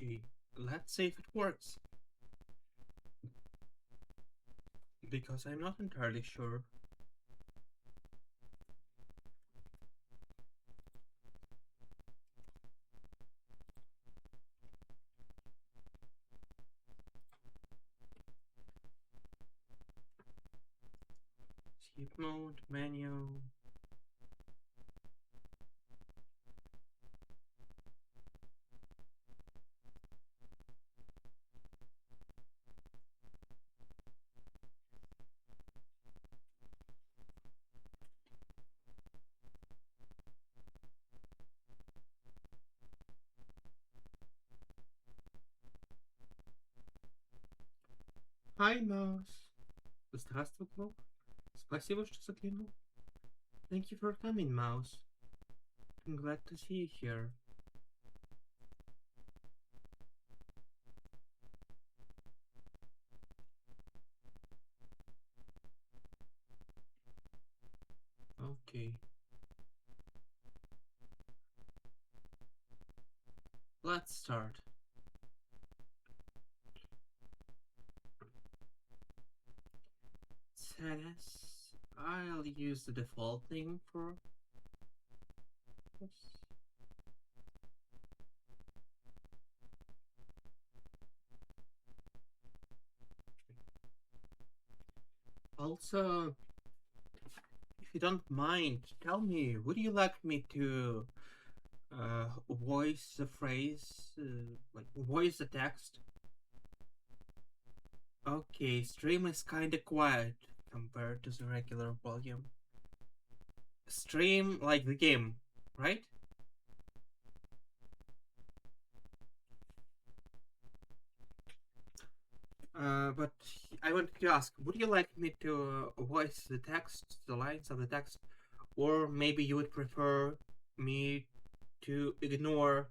Okay, let's see if it works. Because I'm not entirely sure. Skip mode, menu. Hi, mouse. Здравствуй, Клоп. Спасибо, что заглянул. Thank you for coming, mouse. I'm glad to see you here. Okay. Let's start. Settings. I'll use the default name for this. Also, if you don't mind, tell me, would you like me to voice the phrase, like voice the text? Okay, stream is kinda quiet compared to the regular volume. Stream like the game, right? But I want to ask, would you like me to voice the text, the lines of the text, or maybe you would prefer me to ignore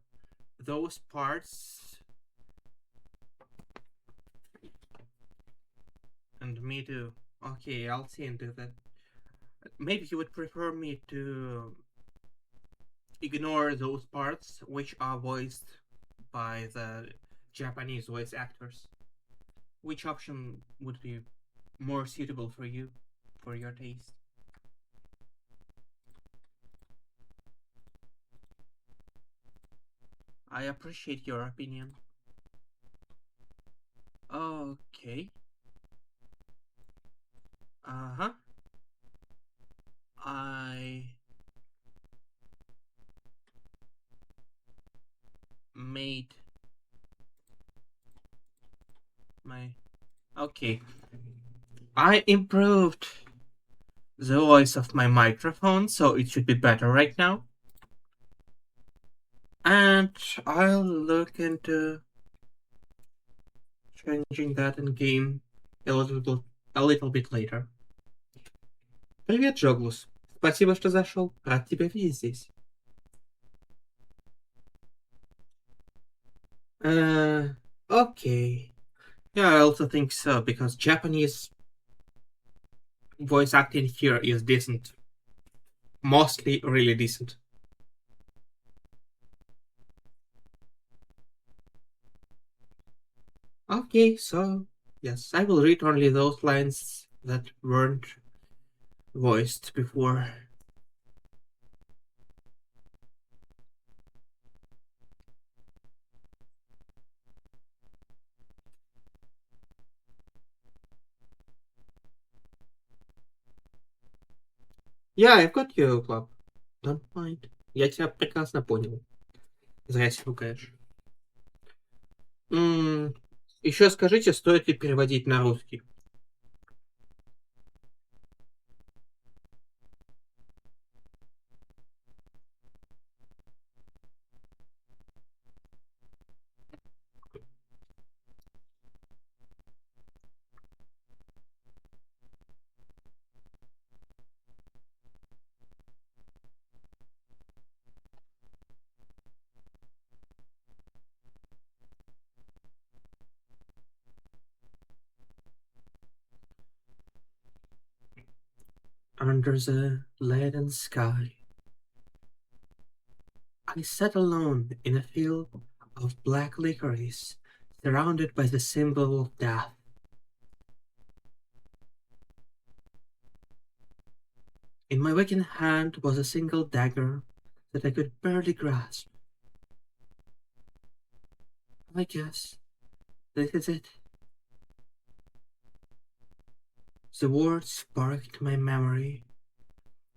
those parts and me to... Okay, I'll see and do that. Maybe you would prefer me to ignore those parts which are voiced by the Japanese voice actors. Which option would be more suitable for you, for your taste? I appreciate your opinion. Okay. Uh huh. I made my. Okay. I improved the voice of my microphone, so it should be better right now. And I'll look into changing that in game a little bit later. Привет, Джоглус. Спасибо, что зашел. Рад тебя видеть здесь. Okay. Yeah, I also think so, because Japanese voice acting here is decent. Mostly really decent. Okay, so yes, I will read only those lines that weren't voiced before. Yeah, I've got you, Club. Don't mind. Я тебя прекрасно понял. Зря себя ругаешь. Еще скажите, стоит ли переводить на русский? Under the leaden sky, I sat alone in a field of black licorice, surrounded by the symbol of death. In my weakened hand was a single dagger that I could barely grasp. I guess this is it. The words sparked my memory.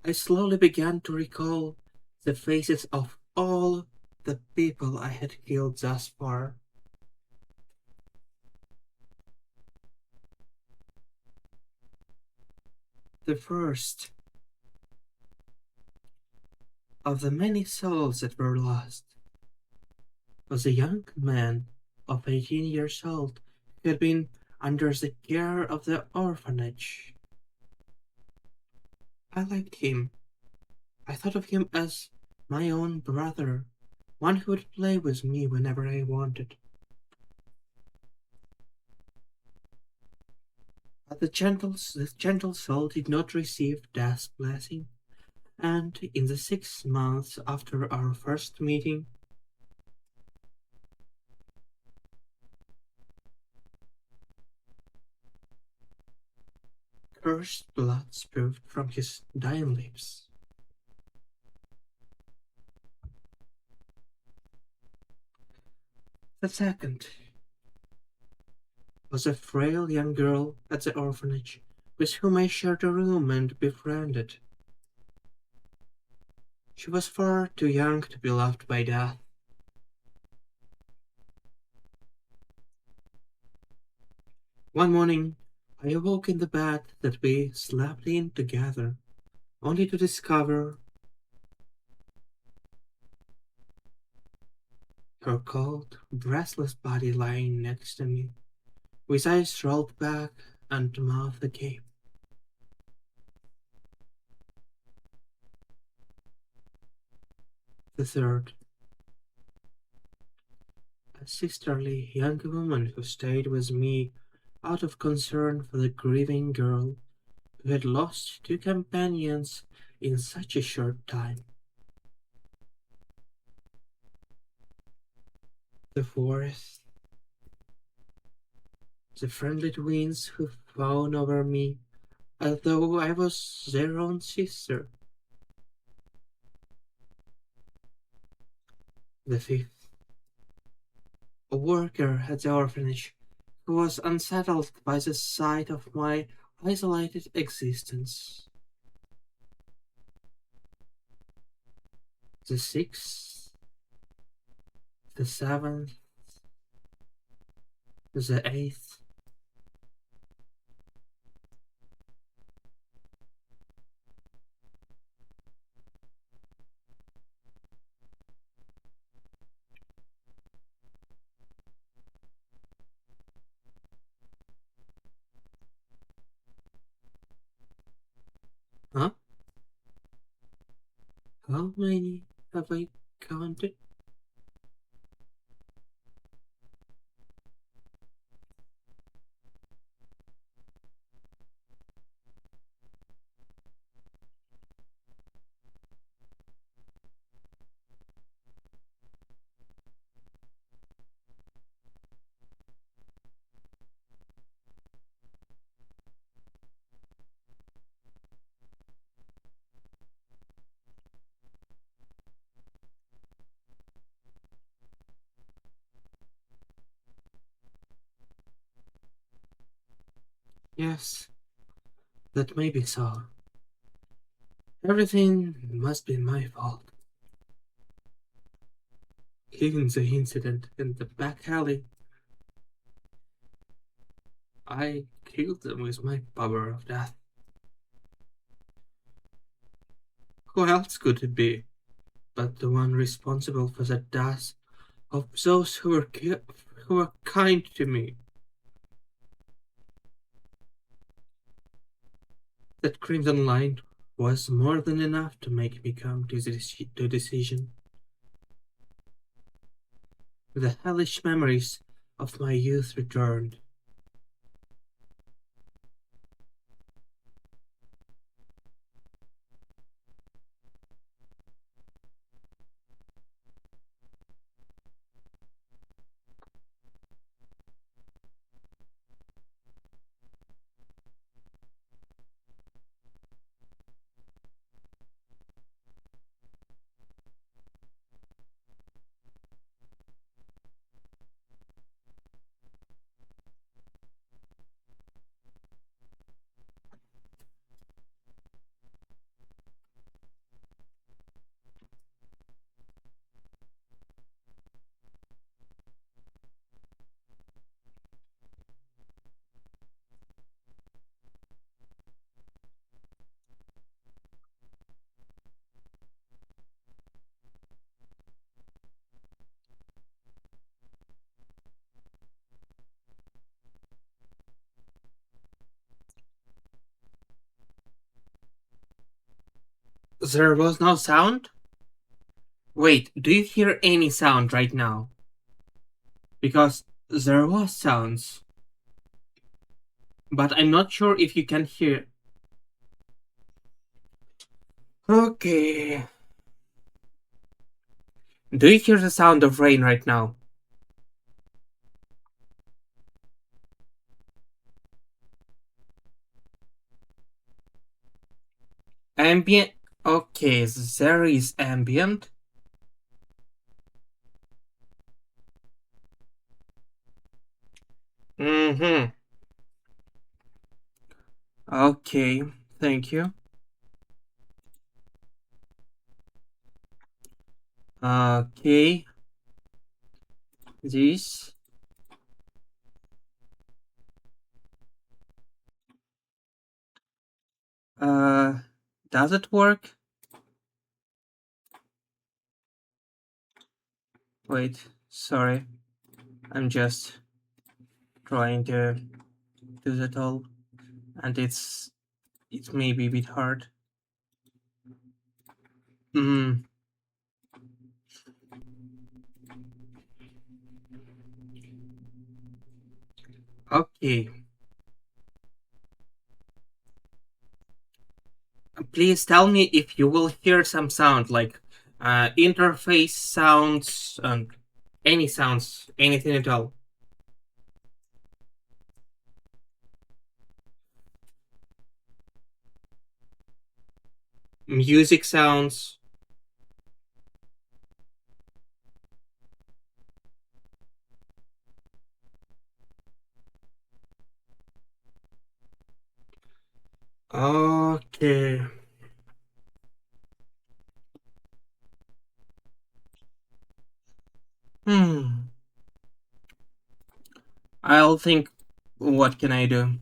I slowly began to recall the faces of all the people I had killed thus far. The first of the many souls that were lost was a young man of 18 years old who had been under the care of the orphanage. I liked him. I thought of him as my own brother, one who would play with me whenever I wanted. But the gentle soul did not receive death's blessing, and in the 6 months after our first meeting, cursed blood spewed from his dying lips. The second was a frail young girl at the orphanage with whom I shared a room and befriended. She was far too young to be loved by death. One morning, I awoke in the bed that we slept in together, only to discover her cold, breathless body lying next to me, with eyes rolled back and mouth agape. The third, a sisterly young woman who stayed with me out of concern for the grieving girl who had lost two companions in such a short time. The fourth, the friendly twins who fawned over me as though I was their own sister. The fifth, a worker at the orphanage who was unsettled by the sight of my isolated existence. The sixth, the seventh, the eighth. Huh? How many have I counted? Yes, that may be so. Everything must be my fault. Even the incident in the back alley, I killed them with my power of death. Who else could it be but the one responsible for the deaths of those who were kind to me? That crimson line was more than enough to make me come to the decision. The hellish memories of my youth returned. There was no sound? Wait, do you hear any sound right now? Because there was sounds, but I'm not sure if you can hear. Okay. Do you hear the sound of rain right now? Ambient. Okay, there is ambient. Mm-hmm. Okay, thank you. Okay, this. Uh, does it work? Wait, sorry. I'm just trying to do that all, and it's maybe a bit hard. Hmm. Okay. Please tell me if you will hear some sound like interface sounds and any sounds, anything at all. Music sounds. Okay. Hmm. I'll think. What can I do?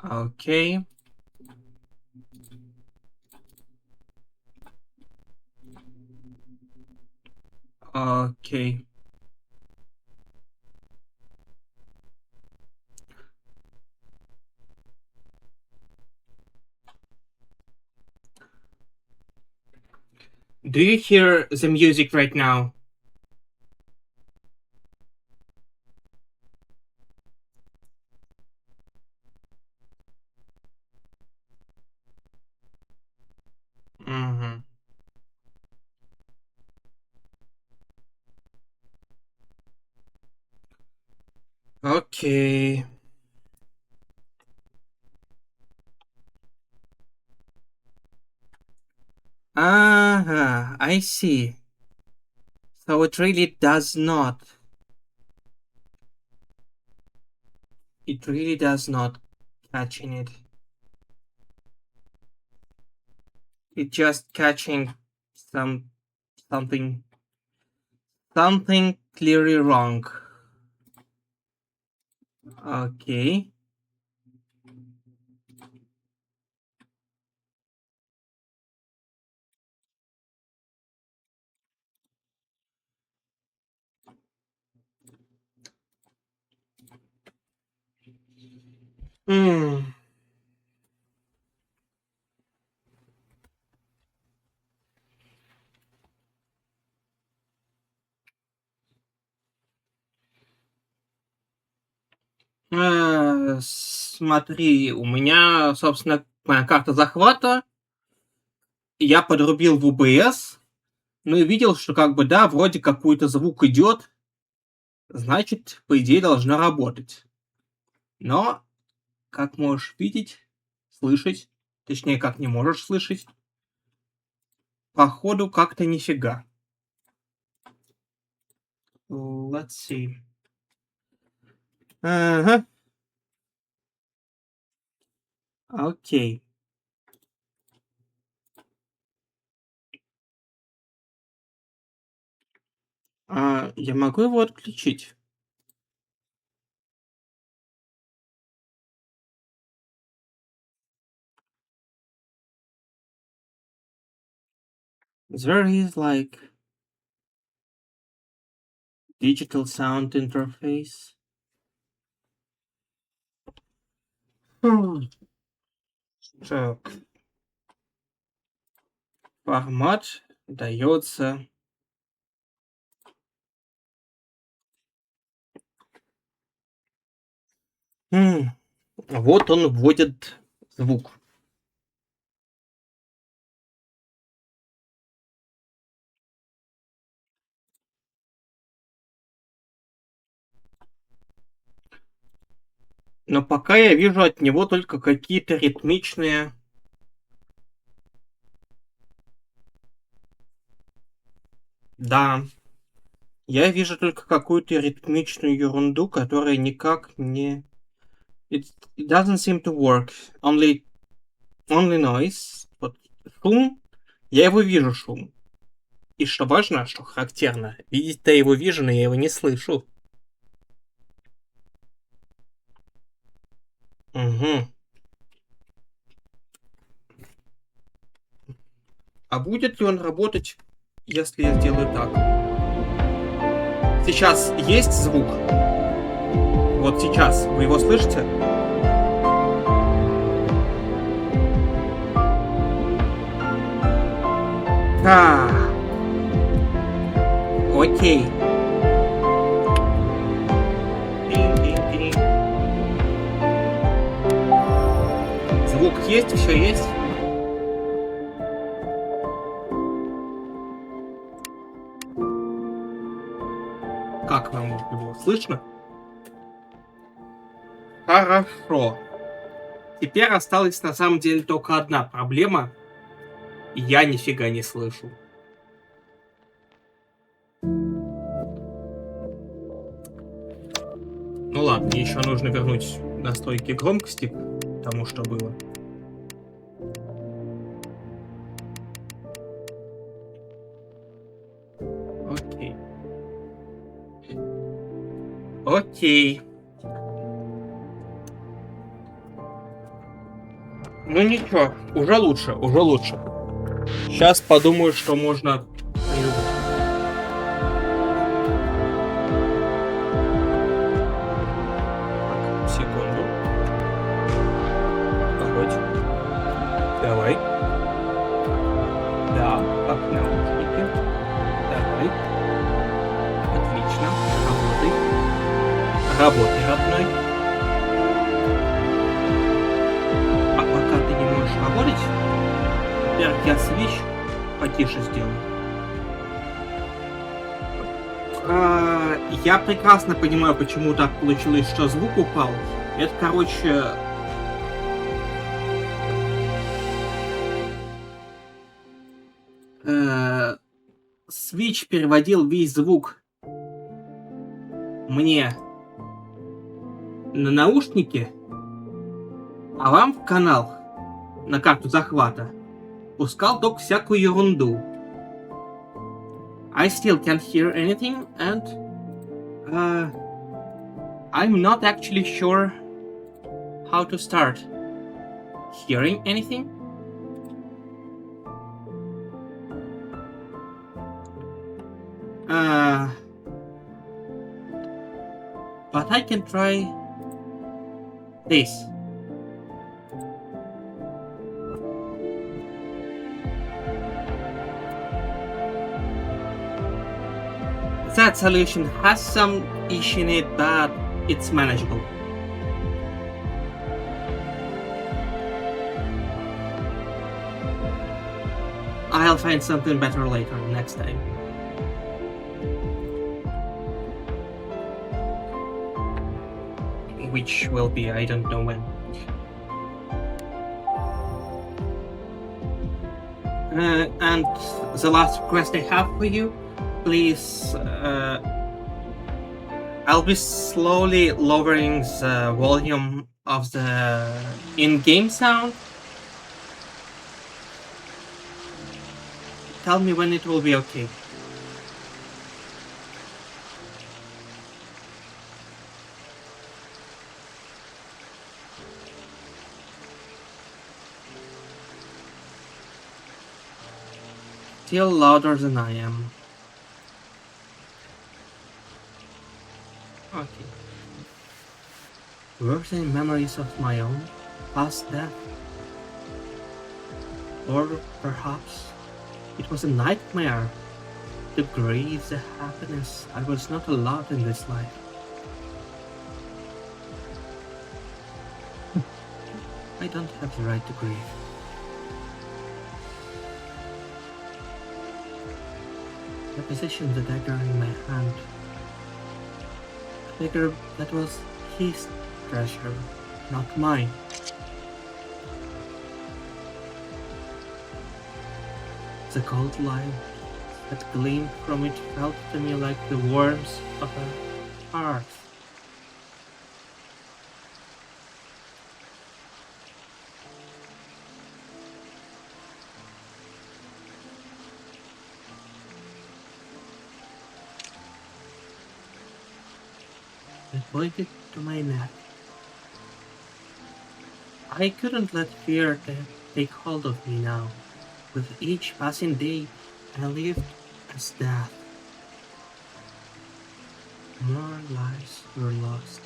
Okay. Okay. Do you hear the music right now? Mm-hmm. Okay. Uh-huh. I see. So it really does not. It really does not catch in it. It just catching some something something clearly wrong. Okay. Hmm. Смотри, у меня, собственно, моя карта захвата. Я подрубил в УБС, ну и видел, что как бы да, вроде какой-то звук идет, значит, по идее должна работать. Но, как можешь видеть, слышать, точнее, как не можешь слышать, походу как-то нифига. Let's see. Ага, окей. Я могу его отключить? There is like digital sound interface. Так, формат дается. Вот он вводит звук. Но пока я вижу от него только какие-то ритмичные... Да, я вижу только какую-то ритмичную ерунду, которая никак не... It doesn't seem to work. Only noise. Вот шум. Я его вижу, шум. И что важно, что характерно, видеть-то его вижу, но я его не слышу. Угу. А будет ли он работать, если я сделаю так? Сейчас есть звук? Вот сейчас. Вы его слышите? Окей. Звук есть, все есть. Как вам его слышно? Хорошо. Теперь осталась на самом деле только одна проблема. Я нифига не слышу. Ну ладно, мне еще нужно вернуть настройки громкости к тому, что было. Окей. Окей. Ну ничего, уже лучше, уже лучше. Сейчас подумаю, что можно придумать. Так, секунду. Погодь. Давай. Да, как наушники. Давай. Отлично. Работай. Работай, родной. А пока ты не можешь работать, теперь я свич потише сделаю. Я прекрасно понимаю, почему так получилось, что звук упал. Это, короче... Switch переводил весь звук мне на наушники, а вам в канал на карту захвата пускал только всякую ерунду. I still can't hear anything, and I'm not actually sure how to start hearing anything. But I can try this. That solution has some issue in it, but it's manageable. I'll find something better later, next time. Which will be, I don't know when. And the last request I have for you, please, I'll be slowly lowering the volume of the in-game sound. Tell me when it will be okay. Still louder than I am. Okay. Were they memories of my own past death? Or perhaps it was a nightmare to grieve the happiness I was not allowed in this life. I don't have the right to grieve. I positioned the dagger in my hand, a dagger that was his treasure, not mine. The cold light that gleamed from it felt to me like the warmth of a hearth. I pointed to my neck. I couldn't let fear take hold of me now. With each passing day, I lived as death. More lives were lost,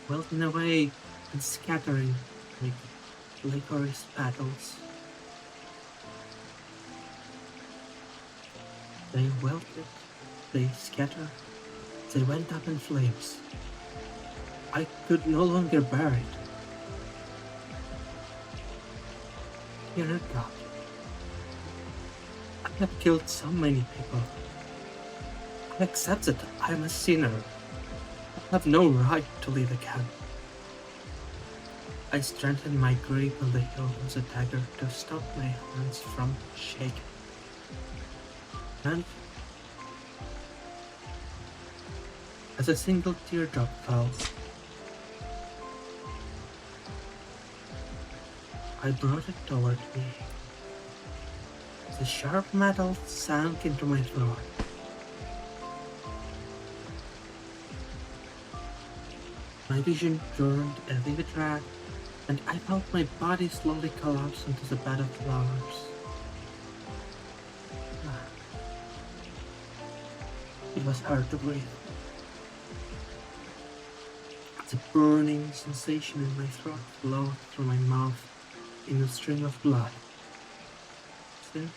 wilting away and scattering like licorice petals. They wilted, they scattered, they went up in flames. I could no longer bear it. Dear God, I have killed so many people. I accept that I am a sinner. I have no right to live again. I strengthened my grip on the hilt of the dagger to stop my hands from shaking. And as a single teardrop fell, I brought it toward me. The sharp metal sank into my throat. My vision turned a vivid red, and I felt my body slowly collapse into the bed of flowers. Ah, it was hard to breathe. The burning sensation in my throat flowed through my mouth in a stream of blood. Soon,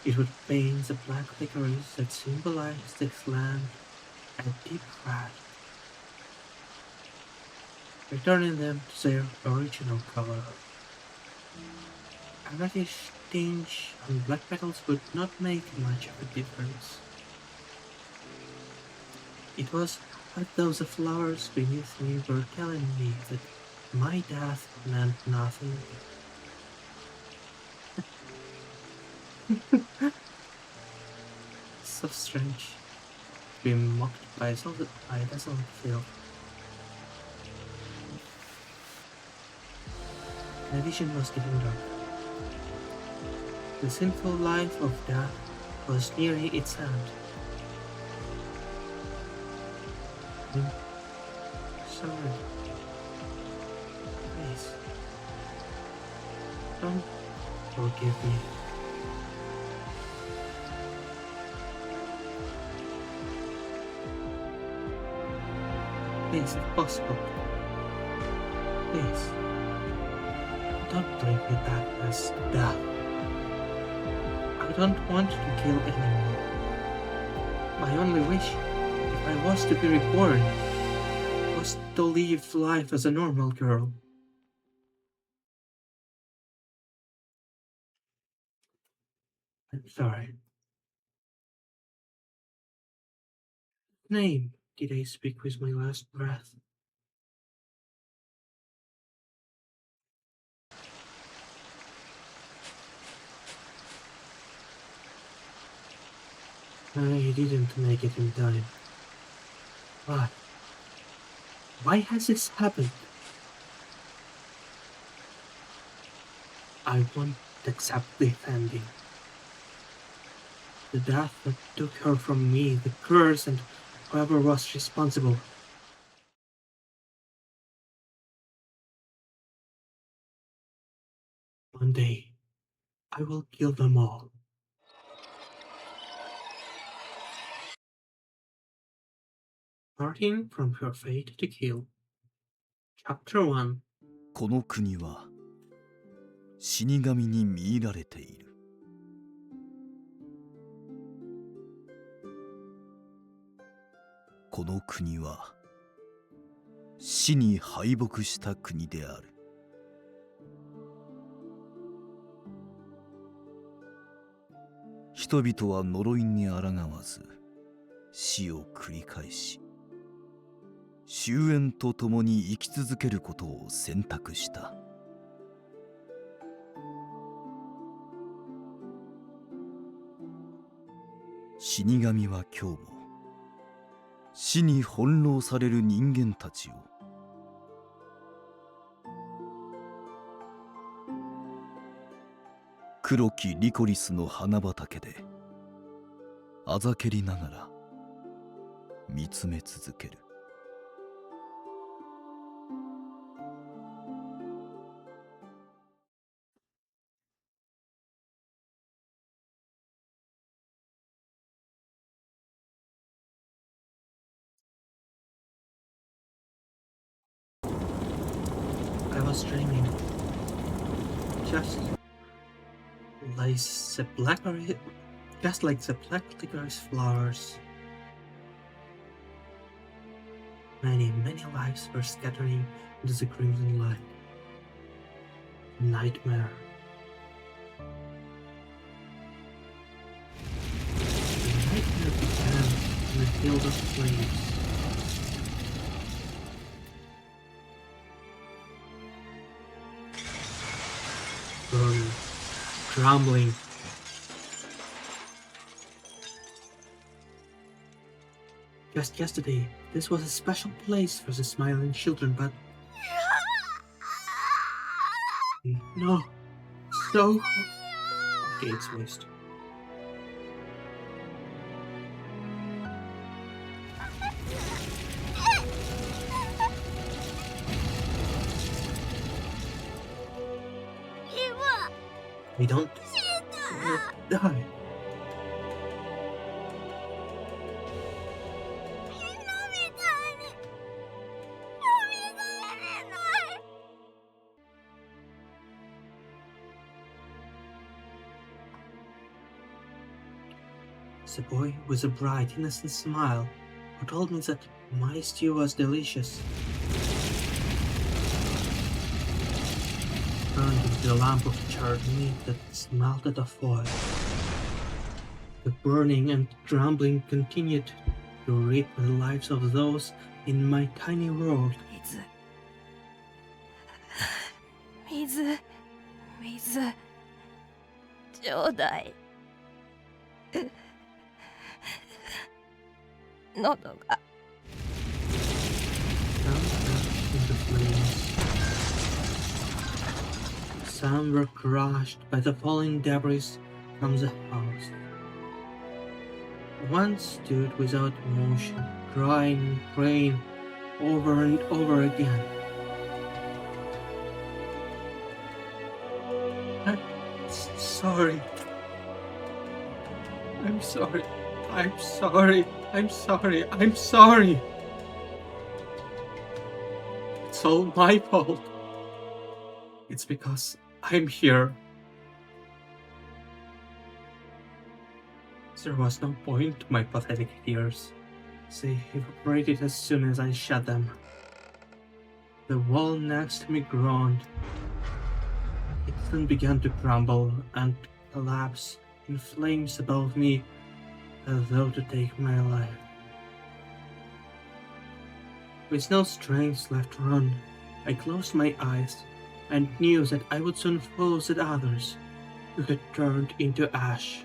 it would paint the black licorice that symbolized this land a deep red, returning them to their original color. A reddish tinge on black petals would not make much of a difference. It was as though the flowers beneath me were telling me that my death meant nothing. So strange to be mocked by a desolate field. My vision was getting dark. The sinful life of death was nearing its end. I'm sorry. Please, don't forgive me. Please, if possible, please, don't bring me back as death. I don't want to kill anymore. My only wish, if I was to be reborn, was to live life as a normal girl. I'm sorry. Name did I speak with my last breath? I didn't make it in time. Why? Why has this happened? I won't accept the ending. The death that took her from me, the curse and whoever was responsible. One day, I will kill them all. Parting from her fate to kill. Chapter 1. この国は死神に見入られている。この国は死に敗北した国である。人々は呪いに抗わず死を繰り返し、終焉とともに生き続けることを選択した。死神は今日も死に翻弄される人間たちを黒きリコリスの花畑であざけりながら見つめ続ける。I was dreaming. Just like the blackberry, just like the black licorice flowers. Many, many lives were scattering into the crimson light. Nightmare. The nightmare began in a field of flames. Burning, crumbling. Just yesterday, this was a special place for the smiling children, but no. So okay, it's waste. We don't die. The boy with a bright, innocent smile who told me that my stew was delicious turned into a lump of charred meat that smelted of oil. The burning and crumbling continued to rip the lives of those in my tiny world. 水ちょうだい。喉が Some crashed into flames. Some were crushed by the falling debris from the house. One stood without motion, crying and praying over and over again. I'm sorry. I'm sorry. I'm sorry. I'm sorry. I'm sorry. It's all my fault. It's because I'm here. There was no point to my pathetic tears. They evaporated as soon as I shut them. The wall next to me groaned. It then began to crumble and collapse in flames above me, as though to take my life. With no strength left to run, I closed my eyes and knew that I would soon follow the others, who had turned into ash.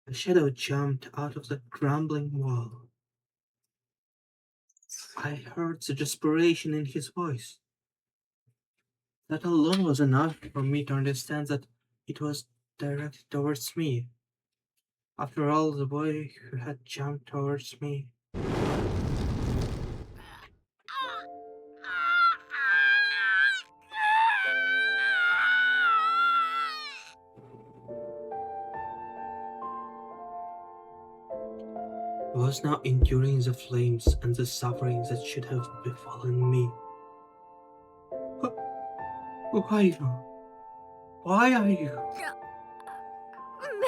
A shadow jumped out of the crumbling wall. I heard the desperation in his voice. That alone was enough for me to understand that it was directed towards me. After all, the boy who had jumped towards me I was now enduring the flames and the suffering that should have befallen me. Why you? Why are you? め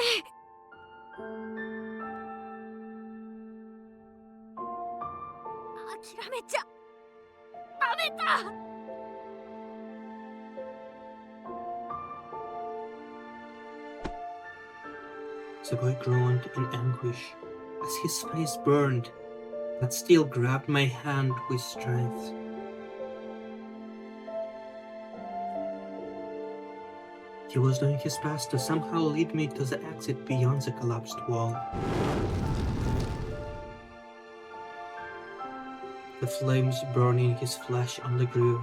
諦めちゃダメだ。 The boy groaned in anguish as his face burned, but still grabbed my hand with strength. He was doing his best to somehow lead me to the exit beyond the collapsed wall. The flames burning his flesh on the groove.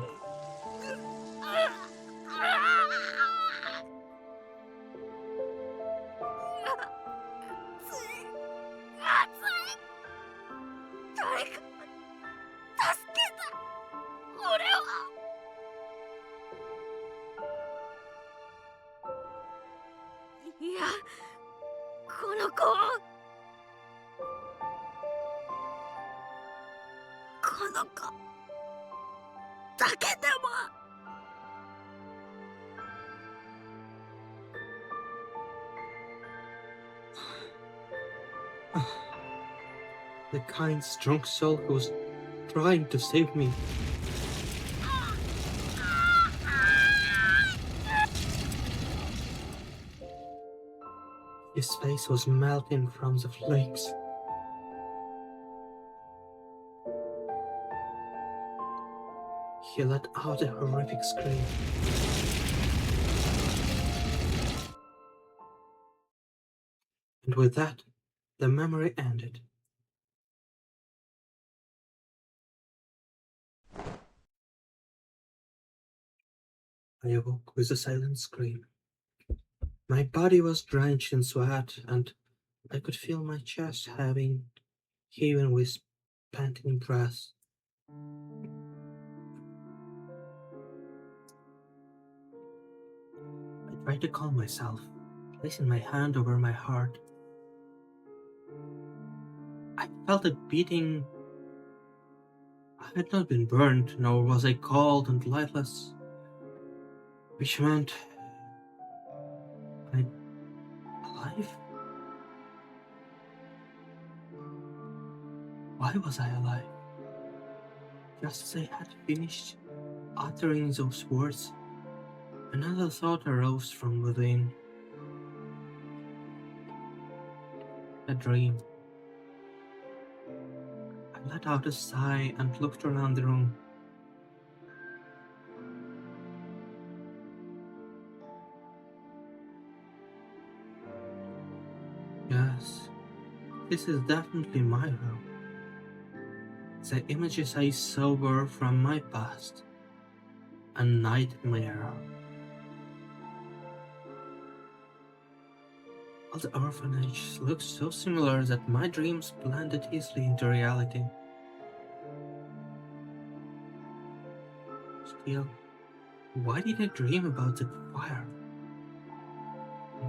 The kind, strong soul who was trying to save me. His face was melting from the flames. He let out a horrific scream. And with that, the memory ended. I awoke with a silent scream. My body was drenched in sweat, and I could feel my chest heaving with panting breath. I tried to calm myself, placing my hand over my heart. I felt it beating. I had not been burned, nor was I cold and lifeless, which meant I'd alive? Why was I alive? Just as I had finished uttering those words, another thought arose from within. A dream. I let out a sigh and looked around the room. Yes, this is definitely my room. The images I saw were from my past. A nightmare. All the orphanage looked so similar that my dreams blended easily into reality. Still, why did I dream about the fire?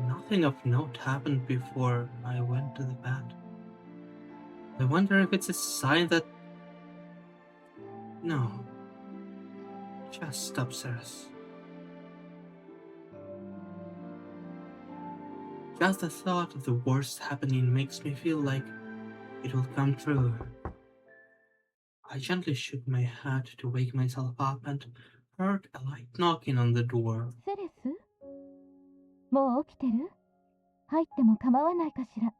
Nothing of note happened before I went to the bed. I wonder if it's a sign that... No, just upstairs. Just the thought of the worst happening makes me feel like it will come true. I gently shook my head to wake myself up and heard a light knocking on the door. セレスもう起きてる？入っても構わないかしら。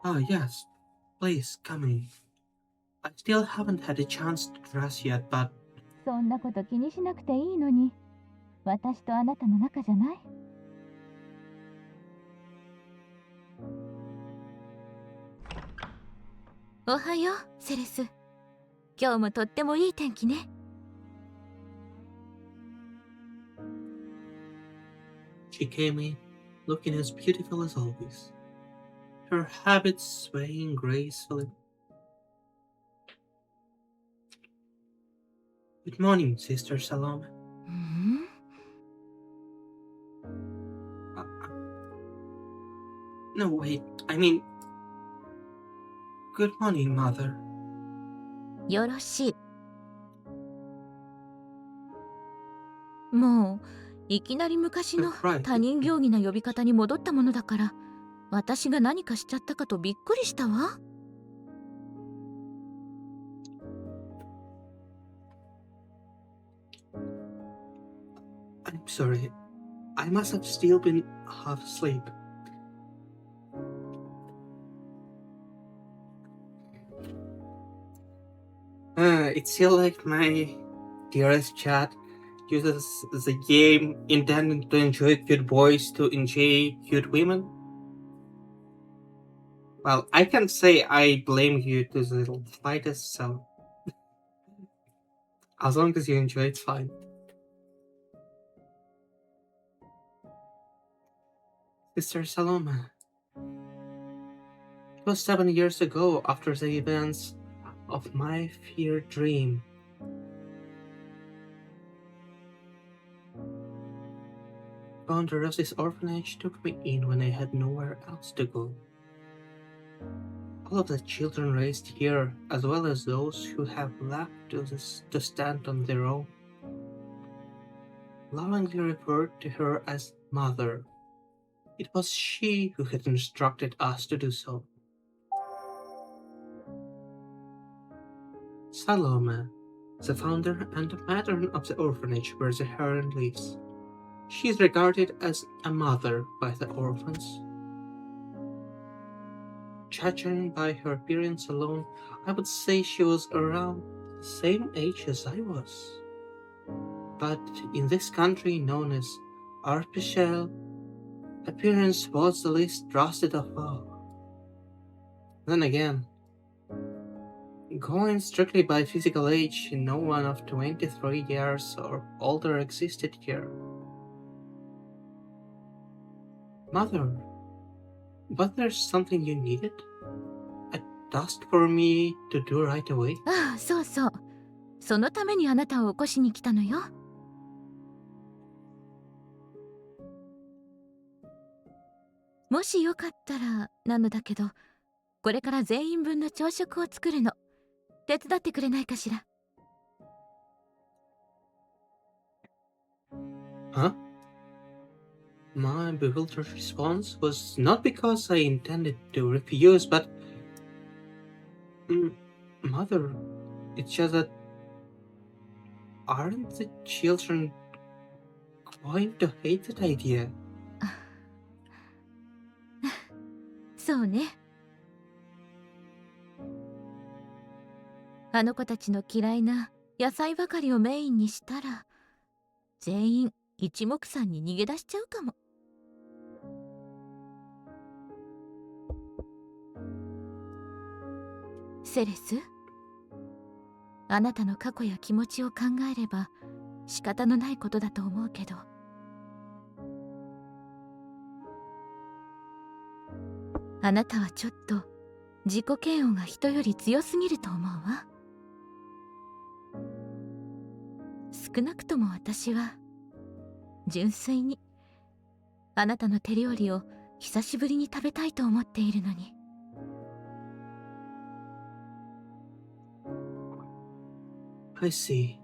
Ah, yes, please come in. I still haven't had a chance to dress yet, but そんなこと気にしなくていいのに。私とあなたの仲じゃない？ おはよう、セレス。今日もとってもいい天気ね。 she came in, looking as beautiful as always, her habits swaying gracefully. Good morning, Sister Salome. No, wait. I mean, good morning, mother. よろしい。もういきなり昔の Right. 他人行儀な呼び方に戻ったものだから、私が何かしちゃったかとびっくりしたわ。I'm sorry. I must have still been half asleep. It's still like my dearest chat uses the game intended to enjoy cute boys to enjoy cute women. Well, I can't say I blame you to the slightest, so as long as you enjoy, it's fine. Sister Salome. It was 7 years ago after the events of my feared dream. Founder of this orphanage took me in when I had nowhere else to go. All of the children raised here, as well as those who have left to stand on their own, lovingly referred to her as Mother. It was she who had instructed us to do so. Salome, the founder and matron of the orphanage where the heron lives. She is regarded as a mother by the orphans. Judging by her appearance alone, I would say she was around the same age as I was. But in this country known as artificial, appearance was the least trusted of all. Then again, going strictly by physical age, no one of 23 years or older existed here. Mother, was there something you needed? A task for me to do right away? ああ、そうそう。そのためにあなたを起こしに来たのよ。もしよかったらなのだけど、これから全員分の朝食を作るの。手伝ってくれないかしら。Huh? My bewildered response was not because I intended to refuse, but... Mother, it's just that... Aren't the children going to hate that idea? そうね。あの子たちの嫌いな野菜ばかりをメインにしたら、全員一目散に逃げ出しちゃうかも。セレス、あなたの過去や気持ちを考えれば仕方のないことだと思うけど、あなたはちょっと自己嫌悪が人より強すぎると思うわ。少なくとも私は純粋にあなたの手料理を久しぶりに食べたいと思っているのに。I see.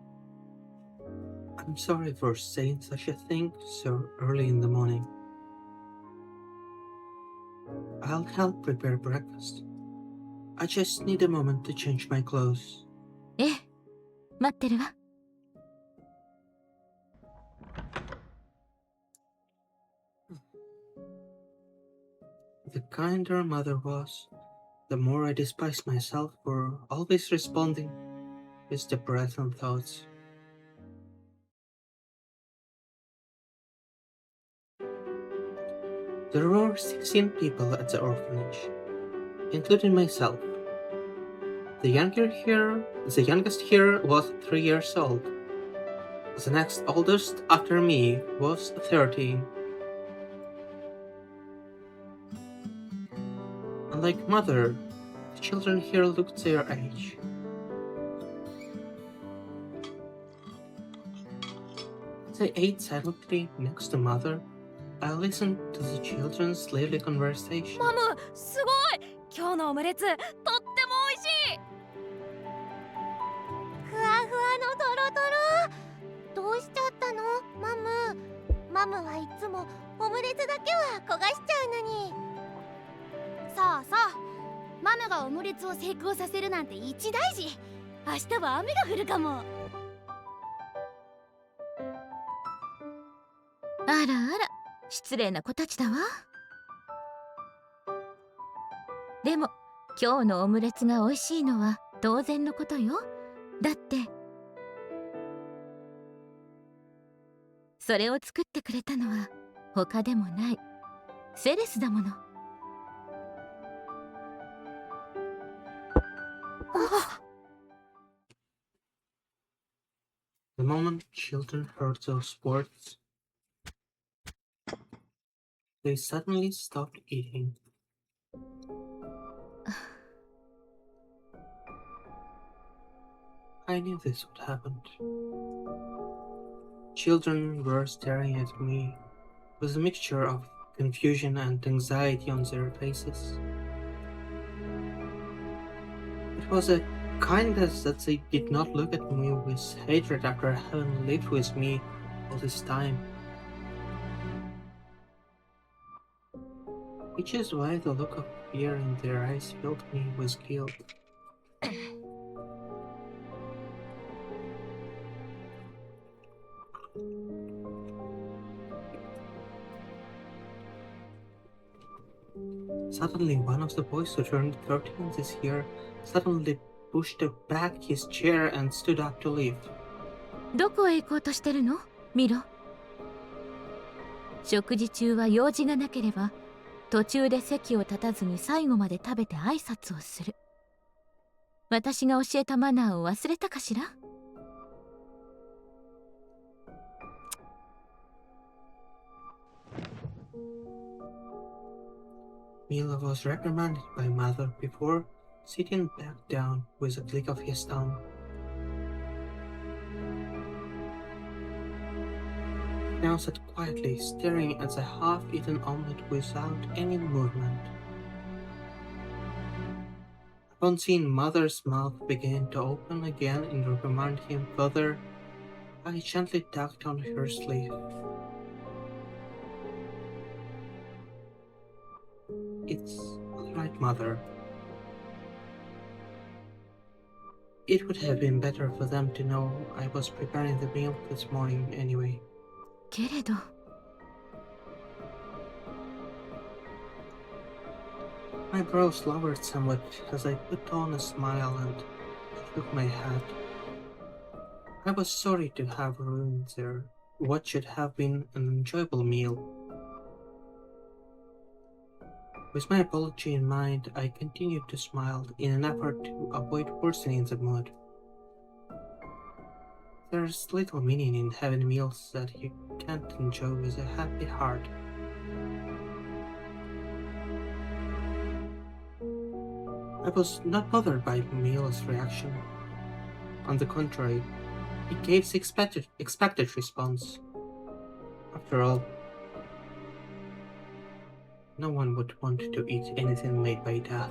I'm sorry for saying such a thing so early in the morning. I'll help prepare breakfast. I just need a moment to change my clothes. ええ、待ってるわ。The kinder mother was, the more I despised myself for always responding with the breath and thoughts. There were 16 people at the orphanage, including myself. The youngest here was 3 years old. The next oldest after me was 13. Unlike Mother, the children here looked their age. They ate silently next to Mother, I listened to the children's lively conversation. マム、すごい。今日のオムレツとっても美味しい。ふわふわのとろとろ。どうしちゃったのマム。マムはいつもオムレツだけは焦がしちゃうのに。さあさあ、マムがオムレツを成功させるなんて一大事。明日は雨が降るかも。あらあら、失礼な子たちだわ。でも今日のオムレツが美味しいのは当然のことよ。だってそれを作ってくれたのは他でもないセレスだもの。The moment children heard those words, they suddenly stopped eating. I knew this would happen. Children were staring at me with a mixture of confusion and anxiety on their faces. It was a kindness that they did not look at me with hatred after having lived with me all this time. Which is why the look of fear in their eyes filled me with guilt. Suddenly, one of the boys who turned 13 this year suddenly pushed back his chair and stood up to leave. どこへ行こうとしてるの？見ろ。食事中は用事がなければ途中で席を立たずに最後まで食べて挨拶をする。私が教えたマナーを忘れたかしら？ Mila was reprimanded by mother before sitting back down with a click of his tongue. He now sat quietly, staring at the half-eaten omelette without any movement. Upon seeing mother's mouth begin to open again and reprimand him further, I gently tugged on her sleeve. It's all right, mother. It would have been better for them to know I was preparing the meal this morning anyway. けれど My brows lowered somewhat as I put on a smile and shook my head. I was sorry to have ruined what should have been an enjoyable meal. With my apology in mind, I continued to smile in an effort to avoid worsening the mood. There's little meaning in having meals that you can't enjoy with a happy heart. I was not bothered by Mila's reaction. On the contrary, he gave the expected response. After all, no one would want to eat anything made by death.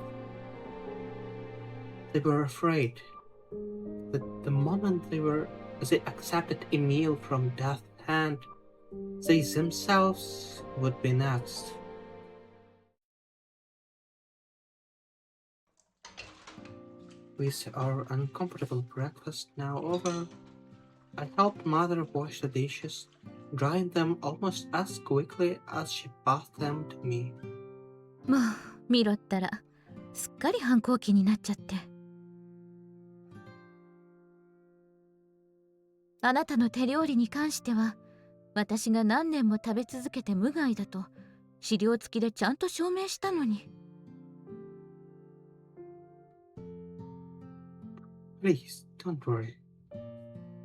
They were afraid that the moment they accepted a meal from death's hand, they themselves would be next. With our uncomfortable breakfast now over, I helped mother wash the dishes, drying them almost as quickly as she passed them to me. もう見ろったらすっかり反抗期になっちゃって。あなたの手料理に関しては私が何年も食べ続けて無害だと資料付きでちゃんと証明したのに。Please, don't worry.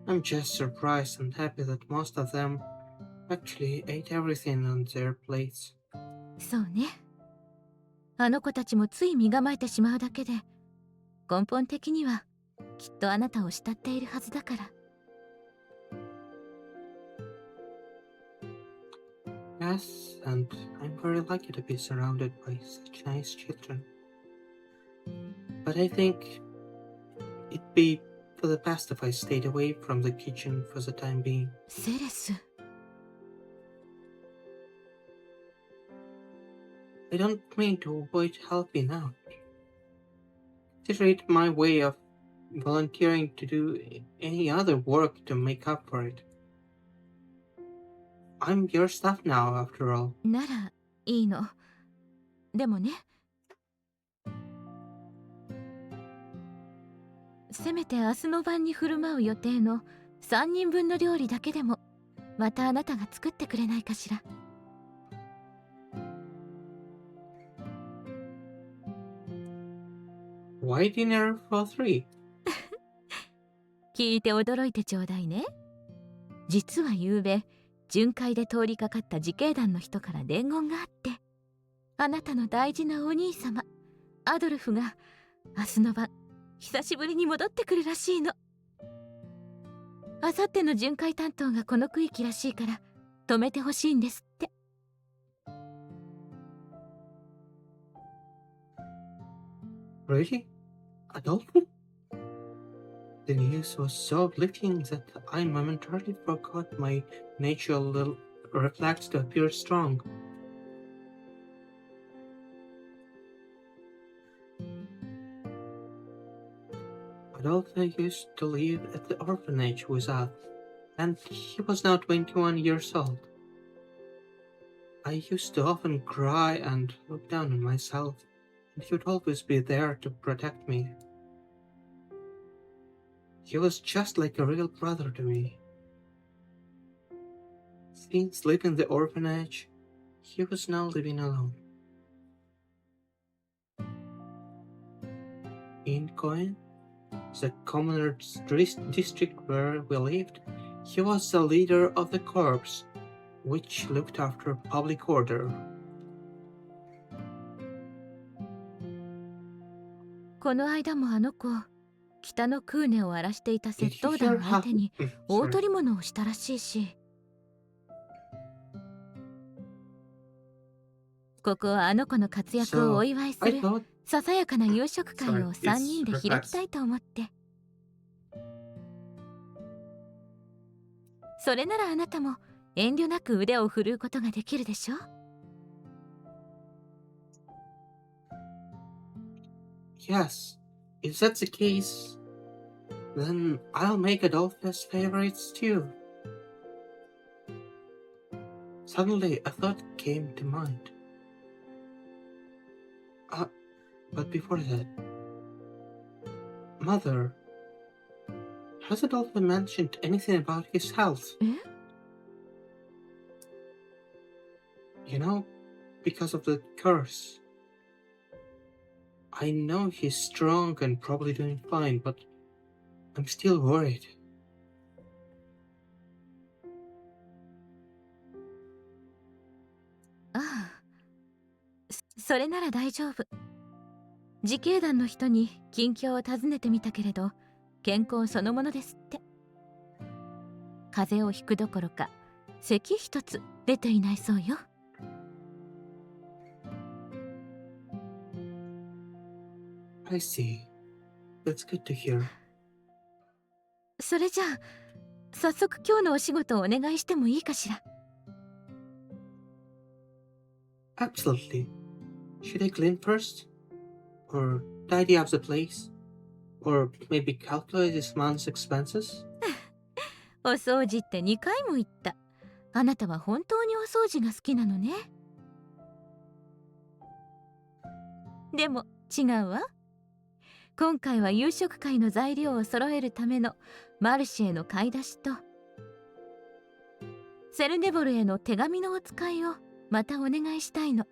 I'm just surprised and happy that most of them actually ate everything on their plates. そうね。あの子たちもつい身構えてしまうだけで根本的にはきっとあなたを慕っているはずだから。Yes, and I'm very lucky to be surrounded by such nice children. But I think it'd be for the best if I stayed away from the kitchen for the time being. セレス、 I don't mean to avoid helping out. Consider it my way of volunteering to do any other work to make up for it. I'm your staff now, after all. ならいいの。でもね、せめて明日の晩に振る舞う予定の3人分の料理だけでもまたあなたが作ってくれないかしら。Why dinner for 3? 聞いて驚いてちょうだいね。実はゆうべ巡回で通りかかった自警団の人から伝言があって、あなたの大事なお兄様アドルフが明日の晩久しぶりに戻ってくるらしいの。あさっての巡回担当がこの区域らしいから止めてほしいんですって。Really? Adolfo? The news was so uplifting that I momentarily forgot my natural reflex to appear strong. Adolfo used to live at the orphanage with us, and he was now 21 years old. I used to often cry and look down on myself, and he would always be there to protect me. He was just like a real brother to me. Since leaving the orphanage, he was now living alone. In Coen, the commoner's district where we lived, he was the leader of the corps, which looked after public order. この間もあの子北のクーネを荒らしていた窃盗団相手に大取り物をしたらしいし、ここはあの子の活躍をお祝いするささやかな夕食会を3人で開きたいと思って。それならあなたも遠慮なく腕を振るうことができるでしょ。Yes, if that's the case, then I'll make Adolphus favorites too. Suddenly, a thought came to mind. But before that, Mother, has Adolphus mentioned anything about his health? え？ You know, because of the curse. I know he's strong and probably doing fine, but I'm still worried. ああ、それなら大丈夫。自警団の人に近況を尋ねてみたけれど健康そのものですって。風邪をひくどころか咳一つ出ていないそうよ。I see. That's good to hear. それじゃあ早速今日のお仕事をお願いしてもいいかしら。Absolutely. Should I clean first? Or tidy up the place? Or maybe calculate this month's expenses? お掃除って2回も言った。あなたは本当にお掃除が好きなのね。でも違うわ。今回は夕食会の材料を揃えるためのマルシェへの買い出しとセルネボルへの手紙のお使いをまたお願いしたいの。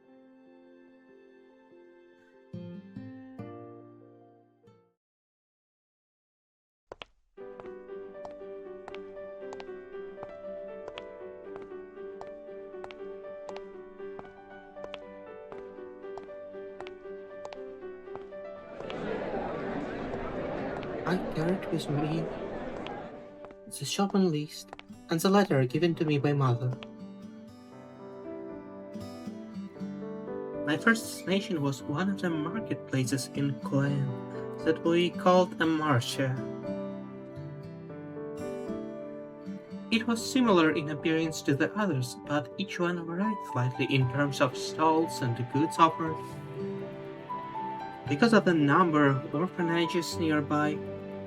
I carried with me the shopping list and the letter given to me by Mother. My first destination was one of the marketplaces in Clan that we called a Virche. It was similar in appearance to the others, but each one varied slightly in terms of stalls and the goods offered. Because of the number of orphanages nearby,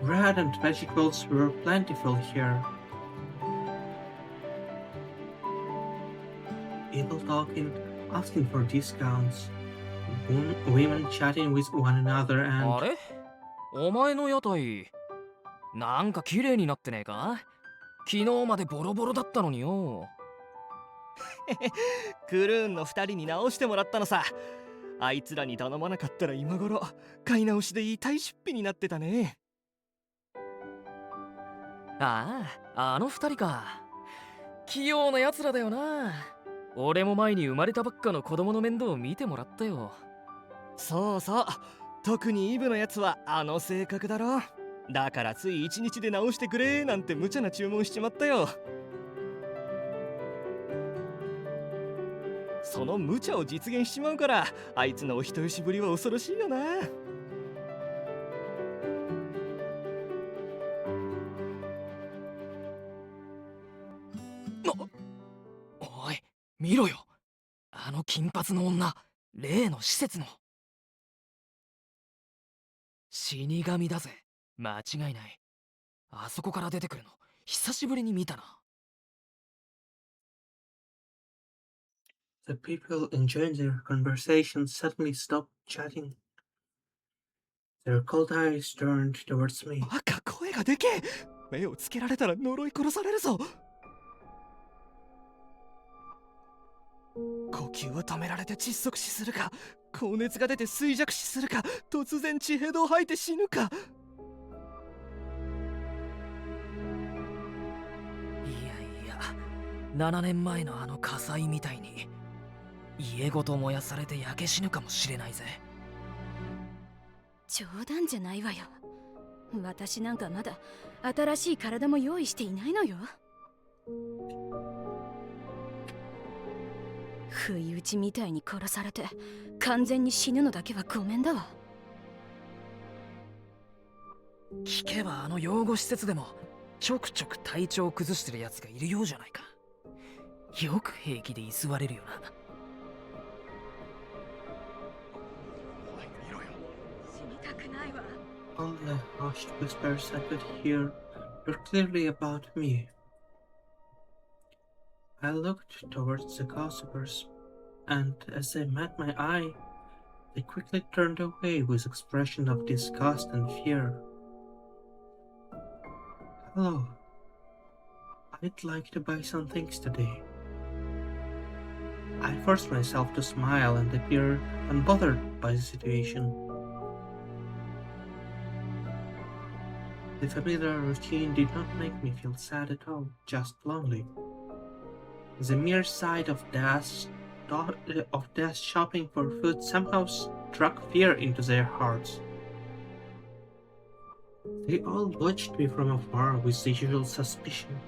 bread and vegetables were plentiful here. People talking, asking for discounts, women chatting with one another, あ and れお前の屋台なんか綺麗になってねえか？昨日までボロボロだったのによ。クルーンの2人に直してもらったのさ。あいつらに頼まなかったら今頃買い直しで痛い出費になってたね。ああ、あの2人か。器用なやつらだよな。俺も前に生まれたばっかの子供の面倒を見てもらったよ。そうそう、特にイブのやつはあの性格だろ。だからつい1日で直してくれなんて無茶な注文しちまったよ。その無茶を実現しちまうから、あいつのお人よしぶりは恐ろしいよな。おい、見ろよ。あの金髪の女、例の施設の。死神だぜ。間違いない。あそこから出てくるの、久しぶりに見たな。the people enjoying their conversation suddenly stopped chatting. Their cold eyes turned towards me. バカ、声がでけえ。目をつけられたら呪い殺されるぞ。呼吸は止められて窒息死するか、高熱が出て衰弱死するか、突然血ヘドを吐いて死ぬか。いやいや、7年前のあの火災みたいに家ごと燃やされて焼け死ぬかもしれないぜ。冗談じゃないわよ。私なんかまだ新しい体も用意していないのよ。不意打ちみたいに殺されて完全に死ぬのだけはごめんだわ。聞けばあの養護施設でもちょくちょく体調を崩してるやつがいるようじゃないか。よく平気で居座れるよな。死にたくないわ。 All the hushed whispers I could hear were clearly about me. I looked towards the gossipers, and as they met my eye, they quickly turned away with expression of disgust and fear. Hello. I'd like to buy some things today. I forced myself to smile and appear unbothered by the situation. The familiar routine did not make me feel sad at all, just lonely. The mere sight of death shopping for food somehow struck fear into their hearts. They all watched me from afar with the usual suspicion.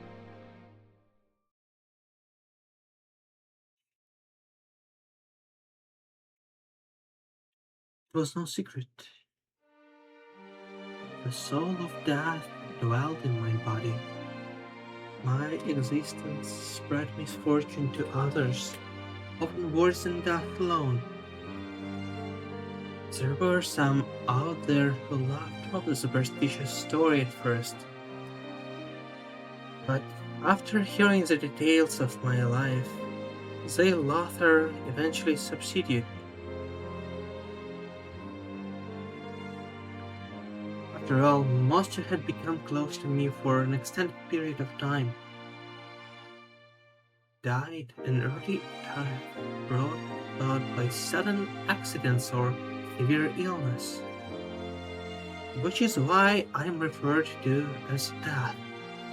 It was no secret. The soul of death dwelled in my body. My existence spread misfortune to others, often worse than death alone. There were some out there who laughed off the superstitious story at first. But after hearing the details of my life, their laughter eventually subsided. After all, most had become close to me for an extended period of time. Died an early death brought about by sudden accidents or severe illness, which is why I am referred to as Death,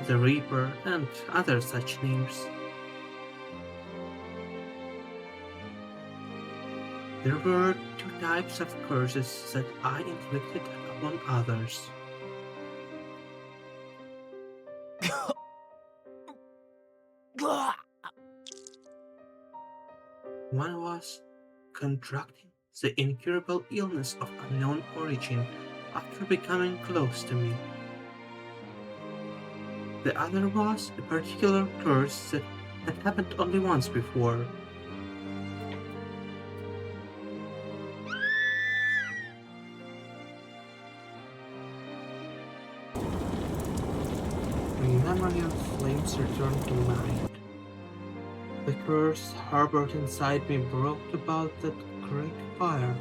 the Reaper, and other such names. There were two types of curses that I inflicted upon others. One was contracting the incurable illness of unknown origin after becoming close to me. The other was a particular curse that had happened only once before. A memory of flames returned to mind. The curse harbored inside me brought about that great fire.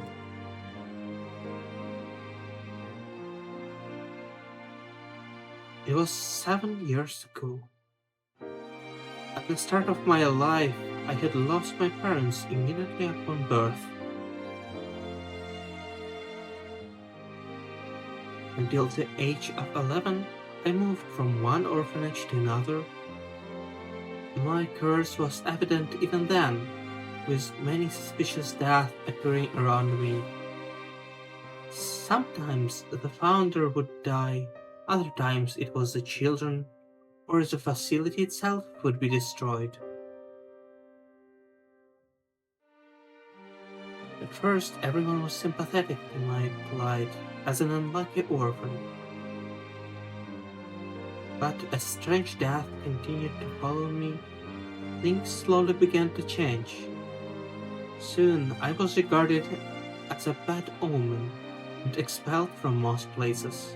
It was 7 years ago. At the start of my life, I had lost my parents immediately upon birth. Until the age of 11, I moved from one orphanage to another. My curse was evident even then, with many suspicious deaths occurring around me. Sometimes the founder would die, other times it was the children, or the facility itself would be destroyed. At first, everyone was sympathetic to my plight as an unlucky orphan. But as strange death continued to follow me, things slowly began to change. Soon I was regarded as a bad omen and expelled from most places.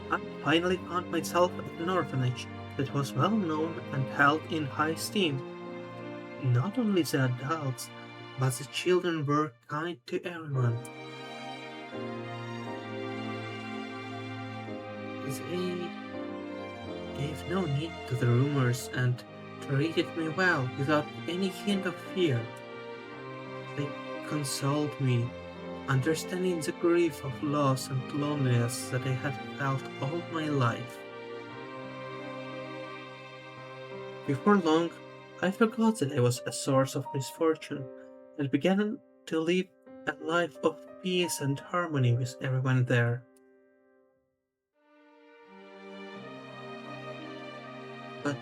I finally found myself at an orphanage that was well known and held in high esteem. Not only the adults, but the children were kind to everyone. They gave no heed to the rumors and treated me well without any hint of fear. They consoled me, understanding the grief of loss and loneliness that I had felt all my life. Before long, I forgot that I was a source of misfortune and began to live a life of peace and harmony with everyone there. But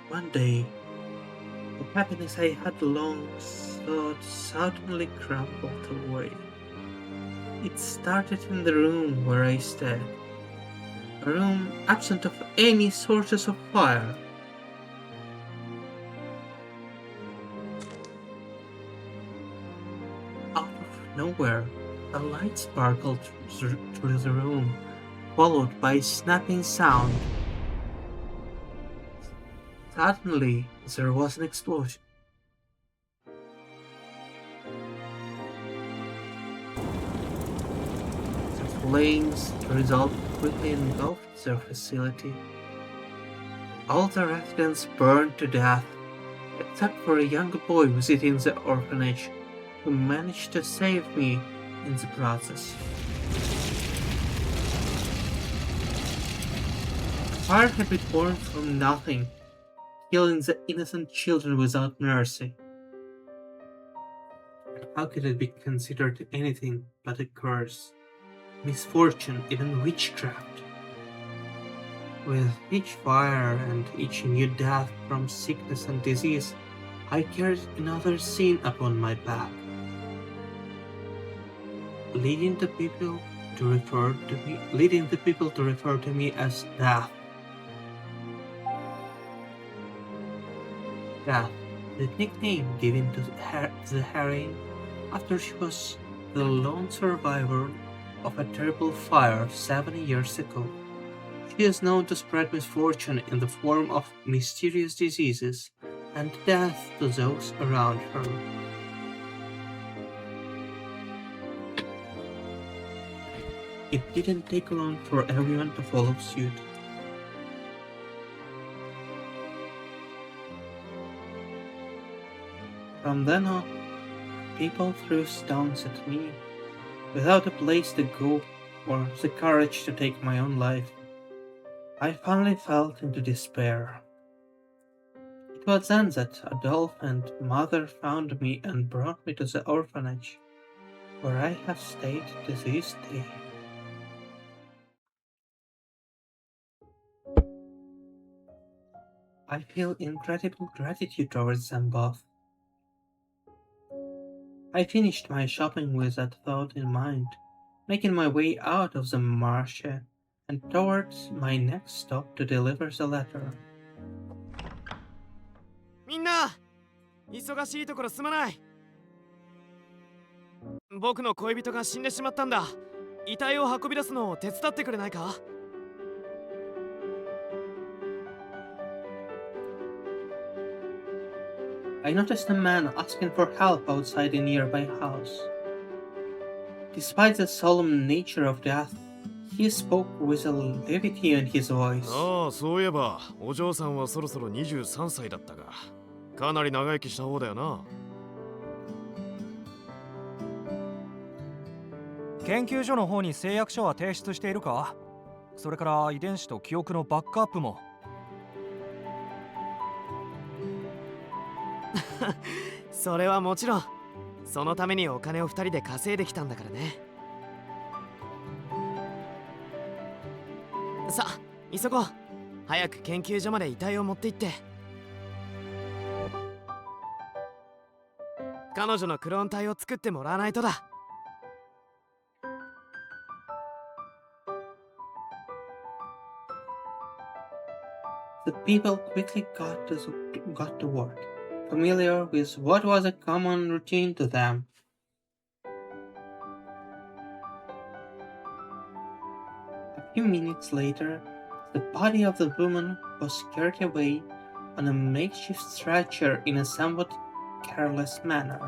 one day, the happiness I had long sought suddenly crumbled away. It started in the room where I stayed, a room absent of any sources of fire. Out of nowhere, a light sparkled through the room, followed by a snapping sound. Suddenly, there was an explosion. The flames, the result, quickly engulfed their facility. All the residents burned to death, except for a young boy visiting the orphanage, who managed to save me in the process. The fire had been born from nothing, killing the innocent children without mercy. How could it be considered anything but a curse, misfortune, even witchcraft? With each fire and each new death from sickness and disease, I carried another sin upon my back, leading the people to refer to me as Death. Death, the nickname given to the heroine after she was the lone survivor of a terrible fire 70 years ago. She is known to spread misfortune in the form of mysterious diseases and death to those around her. It didn't take long for everyone to follow suit. From then on, people threw stones at me, without a place to go or the courage to take my own life. I finally fell into despair. It was then that Adolphe and Mother found me and brought me to the orphanage, where I have stayed to this day. I feel incredible gratitude towards them both. I finished my shopping with that thought in mind, making my way out of the Marche and towards my next stop to deliver the letter. みんな忙しいところすまない。僕の恋人が死んでしまったんだ。遺体を運び出すのを手伝ってくれないか？ I noticed a man asking for help outside a nearby house. Despite the solemn nature of death, he spoke with a levity in his voice. ああ、そういえばお嬢さんはそろそろ23歳だったが、かなり長生きした方だよな。研究所の方に誓約書は提出しているか？それから遺伝子と記憶のバックアップも。それはもちろん。そのためにお金を2人で稼いできたんだからね。さあ、急ごう。早く研究所まで遺体を持って行って。彼女のクローン体を作ってもらわないとだ。The people quickly got to work, familiar with what was a common routine to them. A few minutes later, the body of the woman was carried away on a makeshift stretcher in a somewhat careless manner.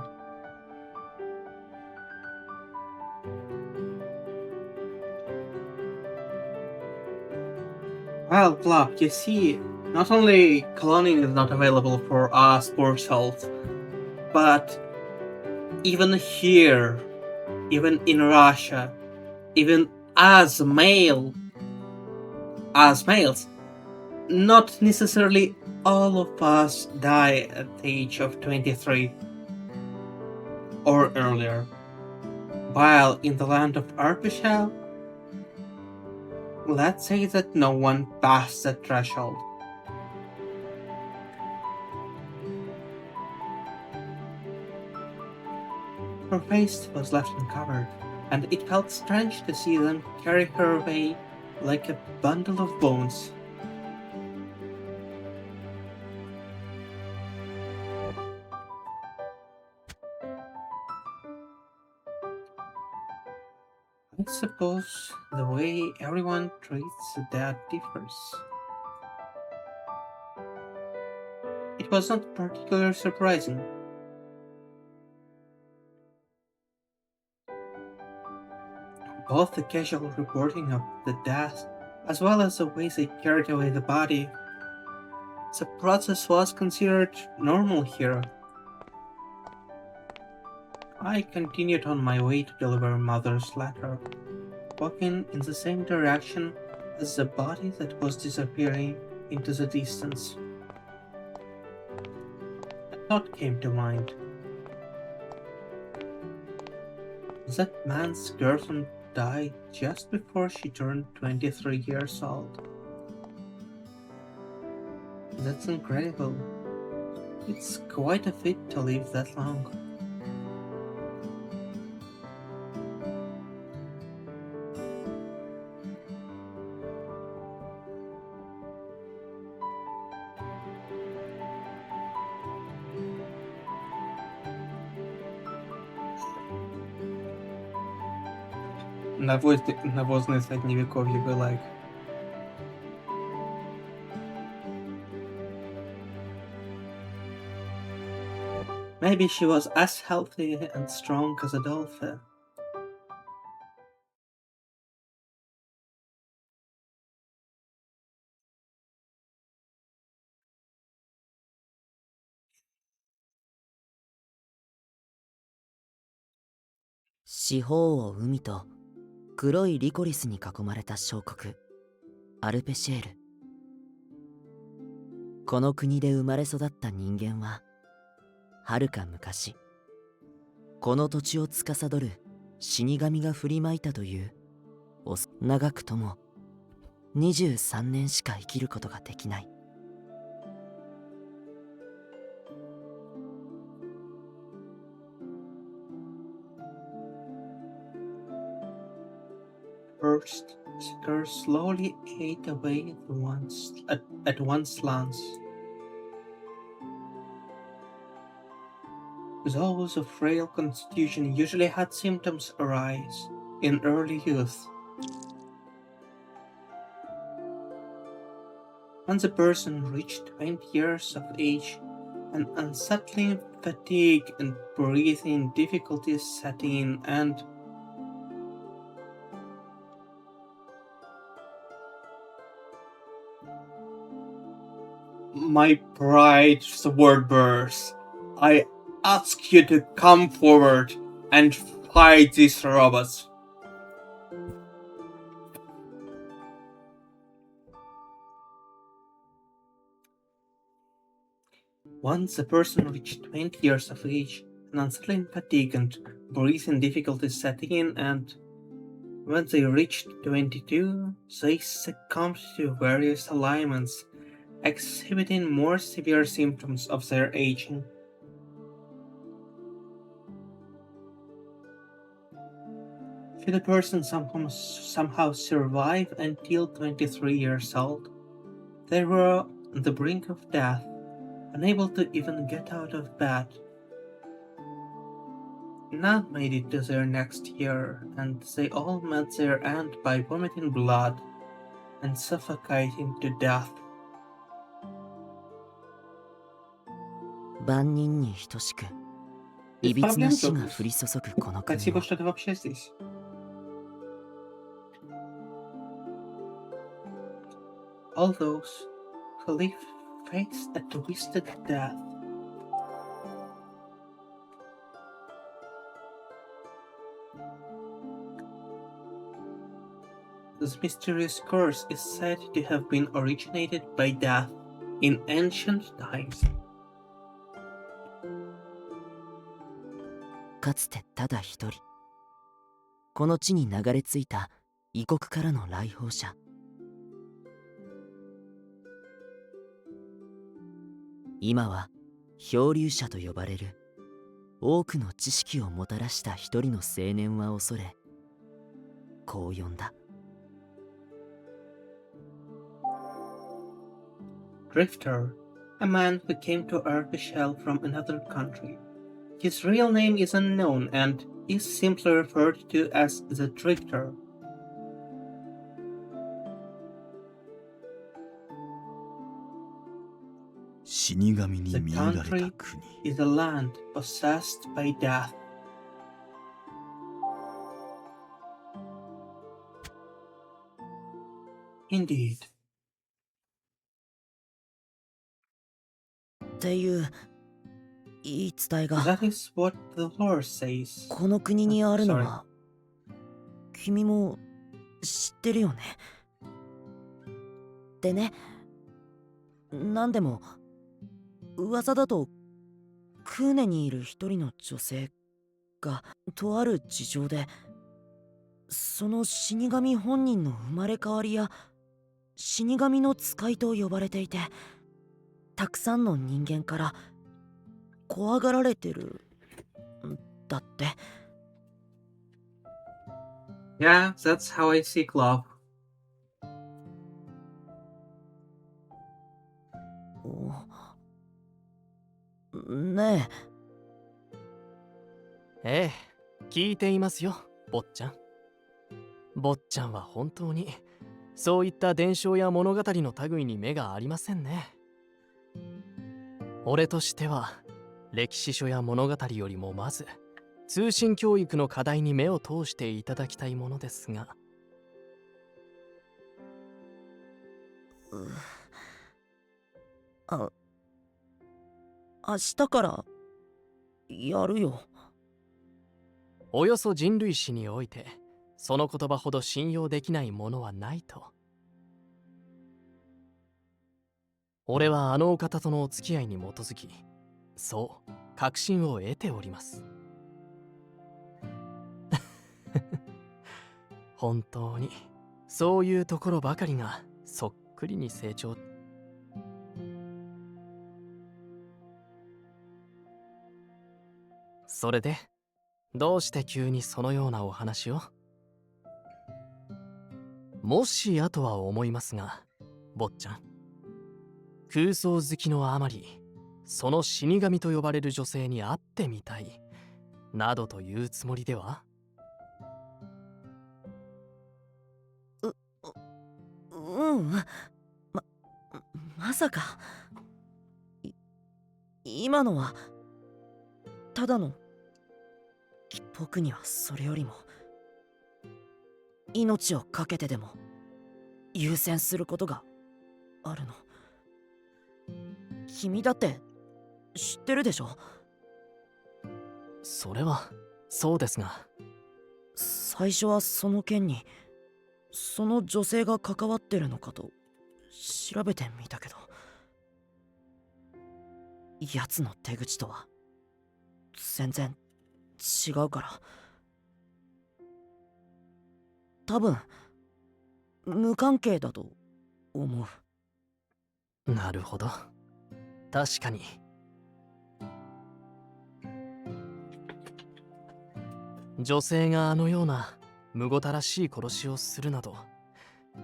Well, Plop, you see, not only cloning is not available for us poor souls, but even here, even in Russia, even as males, not necessarily all of us die at the age of 23 or earlier, while in the land of Arpishal, let's say that no one passed that threshold. Her face was left uncovered, and it felt strange to see them carry her away like a bundle of bones. I suppose the way everyone treats the dead differs. It was not particularly surprising. Both the casual reporting of the death as well as the way they carried away the body, the process was considered normal here. I continued on my way to deliver Mother's letter, walking in the same direction as the body that was disappearing into the distance. A thought came to mind. That man's girlfriend died just before she turned 23 years old. That's incredible. It's quite a feat to live that long. Навозное средневековье be like. Maybe she was as healthy and strong as Adolphe.「四方を海と黒いリコリスに囲まれた小国アルペシェール」。この国で生まれ育った人間ははるか昔この土地を司る死神が振りまいたという長くとも23年しか生きることができない。first seeker slowly ate away at one glance. Those of frail constitution usually had symptoms arise in early youth. When the person reached 20 years of age, an unsettling fatigue and breathing difficulties set in, and my pride sword burst. I ask you to come forward and fight these robots. Once the person reached 20 years of age, an unsettling fatigue and breathing difficulties set in, and when they reached 22, they succumbed to various ailments, exhibiting more severe symptoms of their aging. Should a person somehow survive until 23 years old, they were on the brink of death, unable to even get out of bed. None made it to their next year, and they all met their end by vomiting blood and suffocating to death. 万人に等しくいびつな死が降り注ぐこの国 Спасибо, を что ты вообще здесь. All those who live face a twisted death. This mysterious curse is said to have been originated by death in ancient times. かつてただ一人この地に流れ着いた異国からの来訪者。今は漂流者と呼ばれる多くの知識をもたらした一人の青年は恐れこう呼んだ。Drifter, a man who came to Virche from another country. His real name is unknown and is simply referred to as the Drifter. The country is a land possessed by death. Indeed. っていう言い伝えが That is what the lore says. この国にあるのは君も知ってるよね。でね、なんでも噂だとクーネにいる一人の女性がとある事情でその死神本人の生まれ変わりや死神の使いと呼ばれていて、たくさんの人間から怖がられてるんだって。Yeah, that's how I seek love. ねえ。ええ、聞いていますよ、坊ちゃん。坊ちゃんは本当にそういった伝承や物語の類に目がありませんね。俺としては歴史書や物語よりもまず通信教育の課題に目を通していただきたいものですが。明日からやるよ。およそ人類史においてその言葉ほど信用できないものはないと。俺はあのお方とのお付き合いに基づき、そう確信を得ております。本当にそういうところばかりがそっくりに成長。それでどうして急にそのようなお話を？もしやとは思いますが、坊ちゃん。空想好きのあまり、その死神と呼ばれる女性に会ってみたい、などというつもりでは？まさか今のはただの、僕にはそれよりも命を懸けてでも優先することがあるの。君だって知ってるでしょ？それはそうですが。最初はその件にその女性が関わってるのかと調べてみたけど、奴の手口とは全然違うから、多分無関係だと思う。なるほど。確かに。女性があのようなむごたらしい殺しをするなど、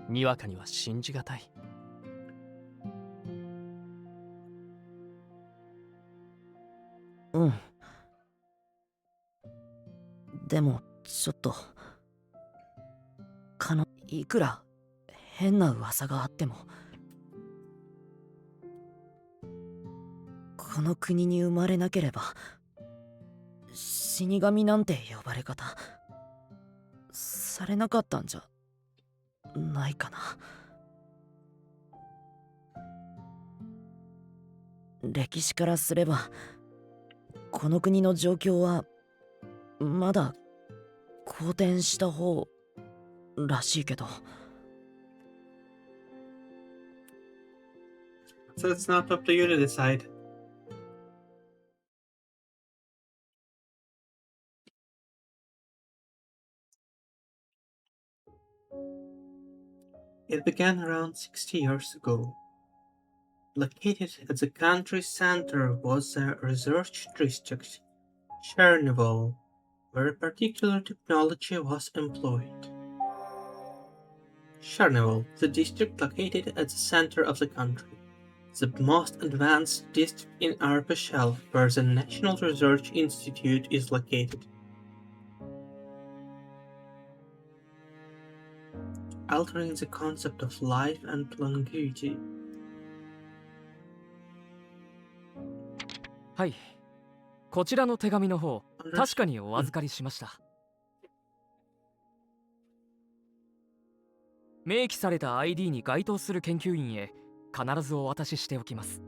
にわかには信じがたい。うん。でもちょっといくら変な噂があっても、この国に生まれなければ死神なんて呼ばれ方されなかったんじゃないかな。歴史からすればこの国の状況はまだ好転した方らしいけど。So it's not up to you to decide. It began around 60 years ago. Located at the country center was a research district, Chernival, where a particular technology was employed. Chernival, the district located at the center of the country, is the most advanced district in Arpachel, where the National Research Institute is located. Altering the concept of life and longevity. はい。こちらの手紙の方、確かにお預かりしました。明記された ID に該当する研究員へ必ずお渡ししておきます。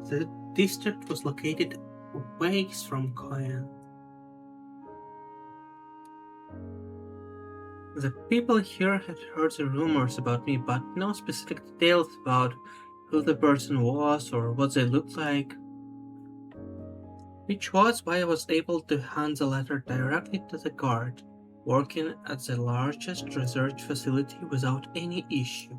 The district was located ways from Koyan. The people here had heard the rumors about me, but no specific details about who the person was or what they looked like. Which was why I was able to hand the letter directly to the guard, working at the largest research facility without any issue.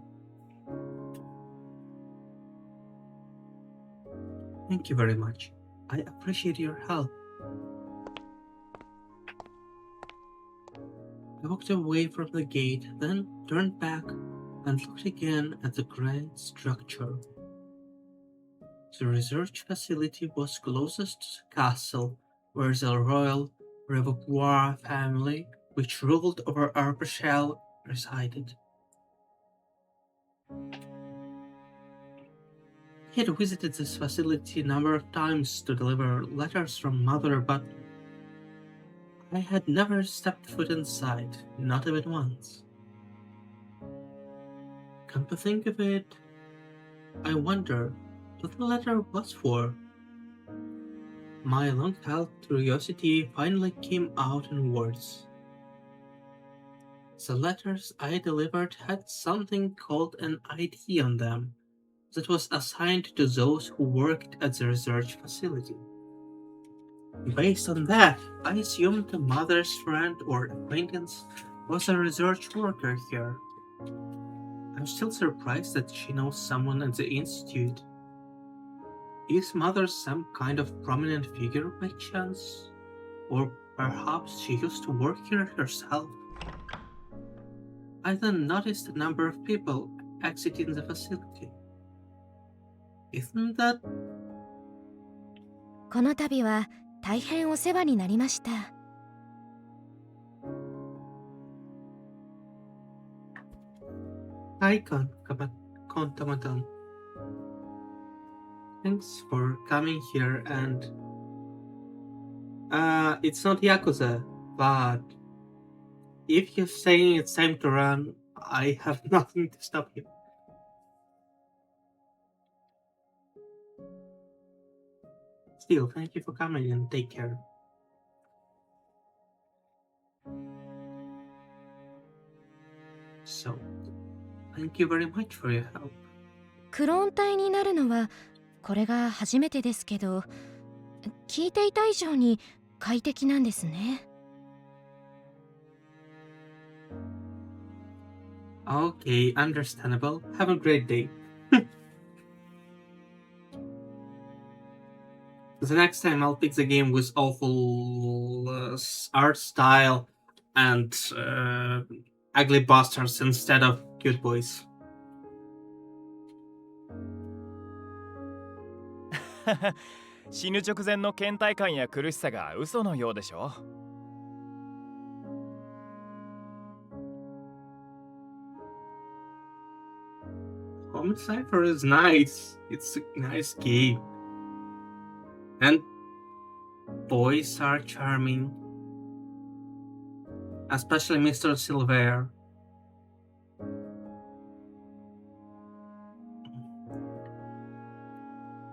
Thank you very much. I appreciate your help. I walked away from the gate, then turned back and looked again at the grand structure. The research facility was closest to the castle, where the royal Evermore family, which ruled over Virche, resided. I had visited this facility a number of times to deliver letters from Mother, but I had never stepped foot inside, not even once. Come to think of it, I wonder what the letter was for. My long-held curiosity finally came out in words. The letters I delivered had something called an ID on them that was assigned to those who worked at the research facility. Based on that, I assumed the mother's friend or acquaintance was a research worker here. I'm still surprised that she knows someone at the institute. Is mother some kind of prominent figure by chance? Or perhaps she used to work here herself. I then noticed the number of people exiting the facility. Isn't that この度は大変お世話になりました。icon, Contomaton? Thanks for coming here and it's not Yakuza, but if you're saying it's time to run, I have nothing to stop you. Still, thank you for coming and take care. So, thank you very much for your help. クローン体になるのはこれが初めてですけど、聞いていた以上に快適なんですね。Okay, understandable. Have a great day. The next time I'll pick the game with awful art style and ugly bastards instead of cute boys. 死ぬ直前の倦怠感や苦しさが嘘のようでしょ。Comet Cipher is nice. It's a nice game. And boys are charming. Especially Mr. Silver.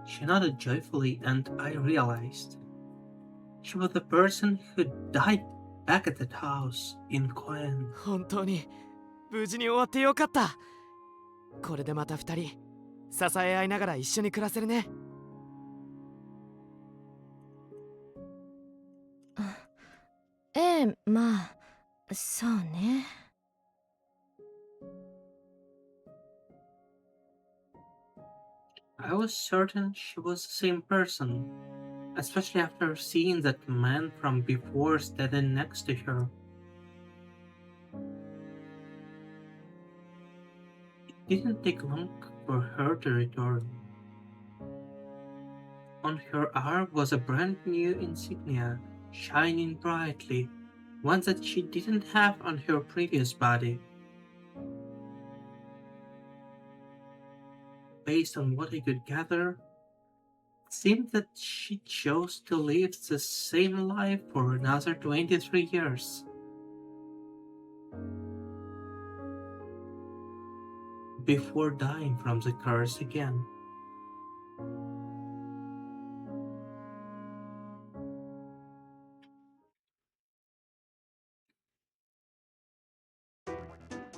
She nodded joyfully, and I realized she was the person who died back at that house in Koen. 本当に無事に終わってよかった。これでまた二人支え合いながら一緒に暮らせるね。ええ、まあそうね。I was certain she was the same person, especially after seeing that man from before standing next to her. It didn't take long for her to return. On her arm was a brand new insignia, shining brightly, one that she didn't have on her previous body. Based on what I could gather, it seemed that she chose to live the same life for another 23 years. Before dying from the curse again.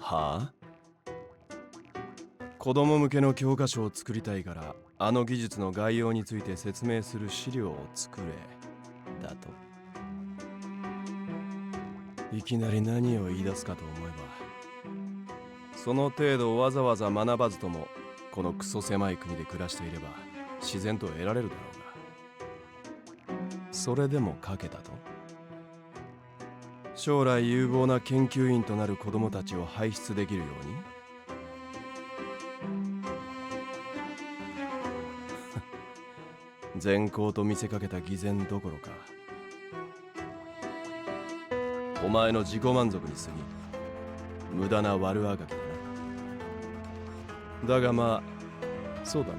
Huh? 子供向けの教科書を作りたいからあの技術の概要について説明する資料を作れだと。いきなり何を言い出すかと思えばその程度わざわざ学ばずともこのクソ狭い国で暮らしていれば自然と得られるだろうが、それでも書けたと。将来有望な研究員となる子供たちを輩出できるように善行と見せかけた偽善どころかお前の自己満足に過ぎ無駄な悪あがきだな。だがまあそうだな、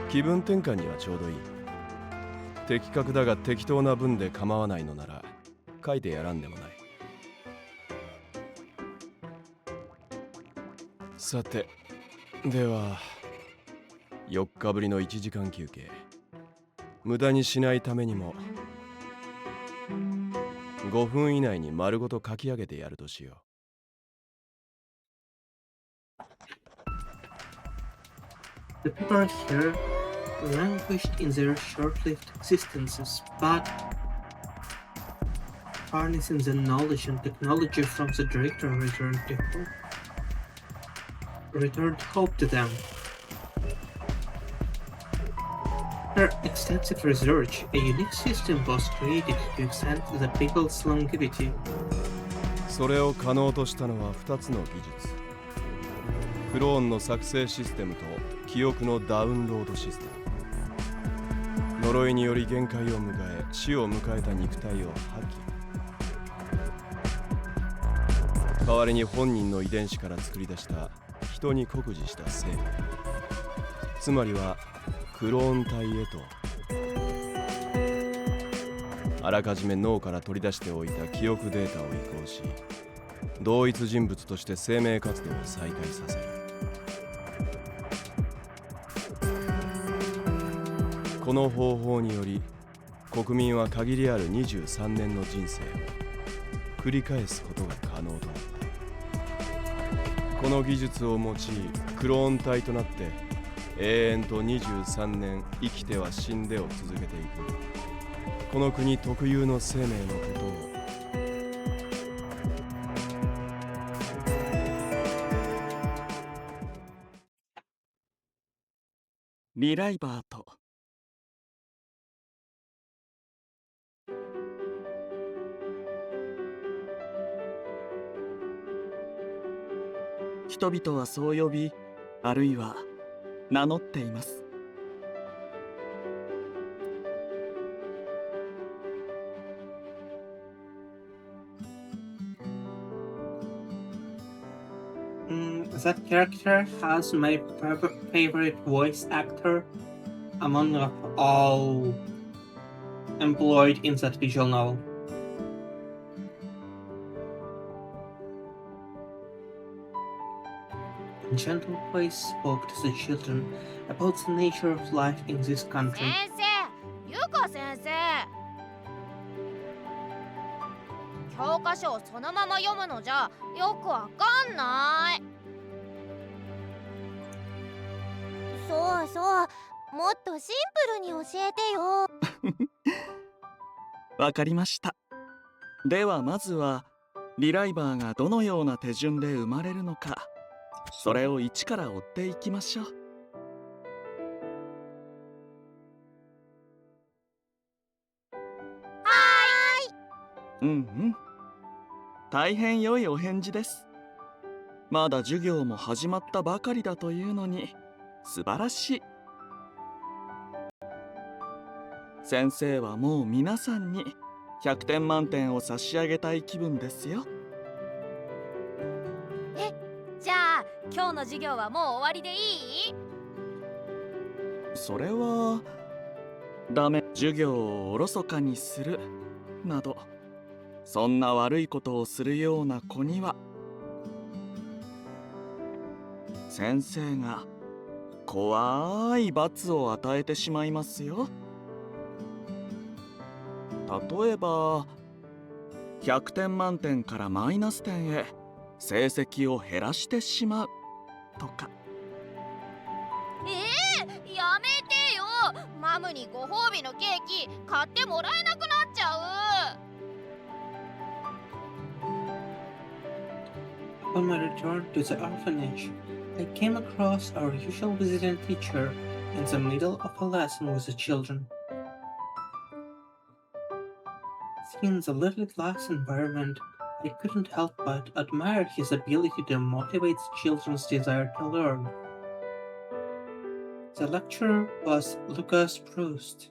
気分転換にはちょうどいい。的確だが適当な文で構わないのなら書いてやらんでもない。さてでは4日ぶりの1時間休憩、無駄にしないためにも5分以内に丸ごと書き上げてやるとしよう。 The people here languished in their short-lived existences, but harnessing the knowledge and technology from the director returned hope to them. After extensive research, a unique system was created to extend the people's longevity. それを可能としたのは2つの技術。クローンの作成システムと記憶のダウンロードシステム。呪いにより限界を迎え、死を迎えた肉体を破棄。代わりに本人の遺伝子から作り出した人に酷似した生命、つまりはクローン体へと、あらかじめ脳から取り出しておいた記憶データを移行し、同一人物として生命活動を再開させる。この方法により国民は限りある23年の人生を繰り返すことが可能となった。この技術を用いクローン体となって永遠と23年生きては死んでを続けていく、この国特有の生命のことをリライバーと人々はそう呼び、あるいは名乗っています。That character has my favorite voice actor among all employed in that visual novel. A gentle voice spoke to the children about the nature of life in this country. 先生、ゆか先生。教科書をそのまま読むのじゃよくわかんない。そうそう、もっとシンプルに教えてよ。わかりました。ではまずはリライバーがどのような手順で生まれるのか、それを一から追っていきましょう。うんうん。大変良いお返事です。まだ授業も始まったばかりだというのに素晴らしい。先生はもう皆さんに100点満点を差し上げたい気分ですよ。じゃあ今日の授業はもう終わりでいい？それはダメ。授業をおろそかにするなど、そんな悪いことをするような子には先生が怖い罰を与えてしまいますよ。例えば100点満点からマイナス点へ成績を減らしてしまうとか。やめてよ。マムにご褒美のケーキ買ってもらえなくなっちゃう。On my return to the orphanage, I came across our usual visiting teacher in the middle of a lesson with the children. In the little class environment, I couldn't help but admire his ability to motivate children's desire to learn. The lecturer was Lucas Proust.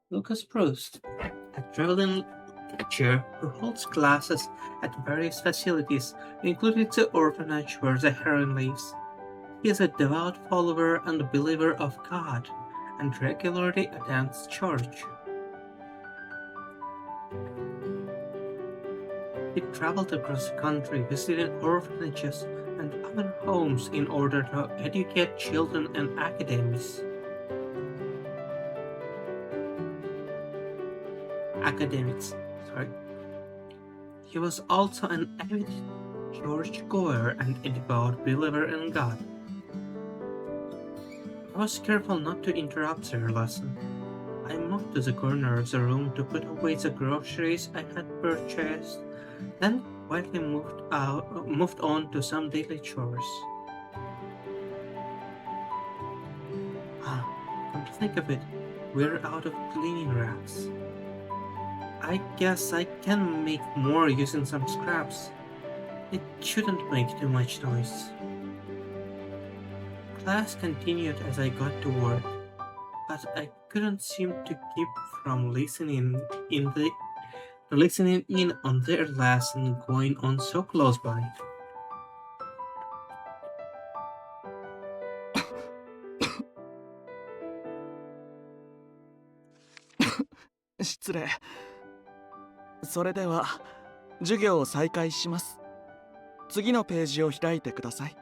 Lucas Proust, a traveling teacher who holds classes at various facilities, including the orphanage where the heroine lives. He is a devout follower and believer of God, and regularly attends church. He traveled across the country visiting orphanages and other homes in order to educate children and academics. He was also an avid church-goer and a devout believer in God. I was careful not to interrupt their lesson. I moved to the corner of the room to put away the groceries I had purchased, then quietly moved on to some daily chores. Come to think of it, we're out of cleaning racks. I guess I can make more using some scraps. It shouldn't make too much noise. Class continued as I got to work, but I couldn't seem to keep from listening in on their lesson going on so close by. 失礼。それでは授業を再開します。次のページを開いてください。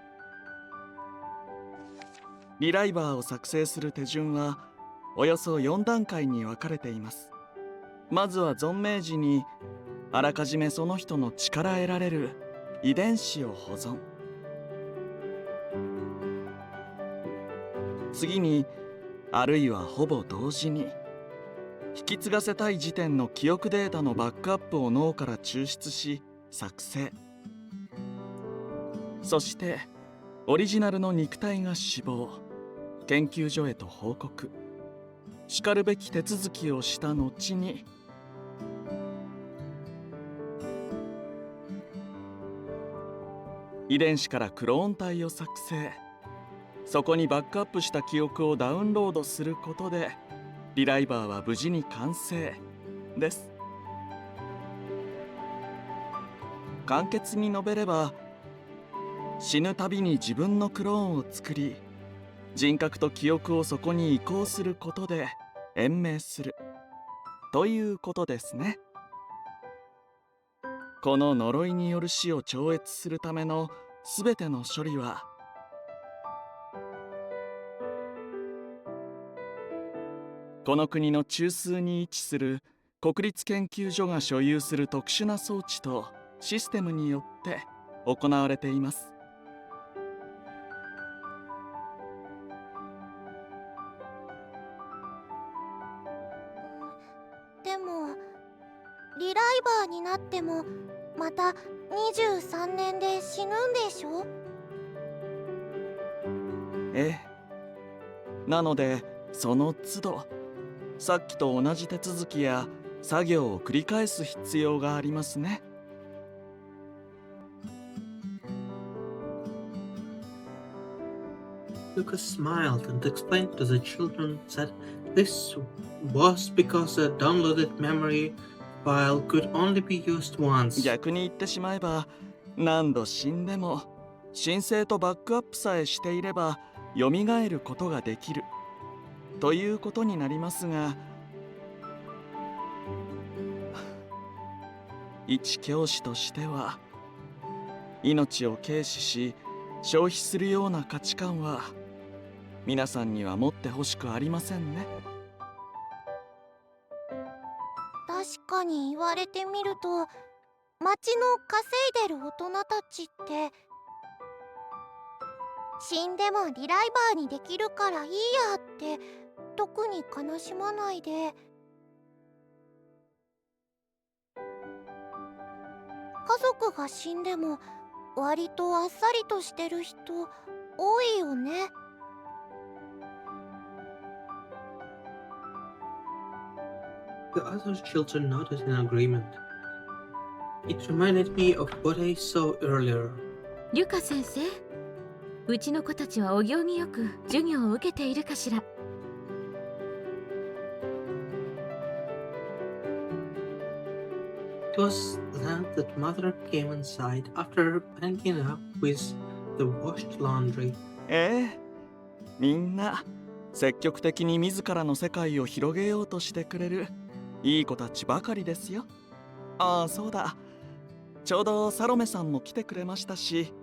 リライバーを作成する手順はおよそ4段階に分かれています。まずは存命時にあらかじめその人の血から得られる遺伝子を保存。次にあるいはほぼ同時に引き継がせたい時点の記憶データのバックアップを脳から抽出し作成。そしてオリジナルの肉体が死亡、研究所へと報告、しかるべき手続きをした後に遺伝子からクローン体を作成。そこにバックアップした記憶をダウンロードすることでリライバーは無事に完成です。簡潔に述べれば、死ぬたびに自分のクローンを作り、人格と記憶をそこに移行することで延命するということですね。この呪いによる死を超越するためのすべての処理はこの国の中枢に位置する国立研究所が所有する特殊な装置とシステムによって行われています。でもリライバーになってもまた23年で死ぬんでしょ？ええ。なのでその都度さっきと同じ手続きや作業を繰り返す必要がありますね。Lucas smiled and explained to the children that this was because the downloaded memory file could only be used once. 逆に言ってしまえば、何度死んでも申請とバックアップさえしていれば蘇ることができるということになりますが、一教師としては命を軽視し消費するような価値観は皆さんには持ってほしくありませんね。確かに言われてみると、町の稼いでる大人たちって死んでもリライバーにできるからいいやって特に悲しまないで、家族が死んでも割とあっさりとしてる人多いよね。The other children nodded in agreement. It reminded me of what I saw earlier. リュカ先生、うちの子たちはお行儀よく授業を受けているかしら。It was then that Mother came inside after hanging up with the washed laundry. ええ、みんな積極的に自らの世界を広げようとしてくれるいい子たちばかりですよ。ああ、そうだ。ちょうどサロメさんも来てくれましたし、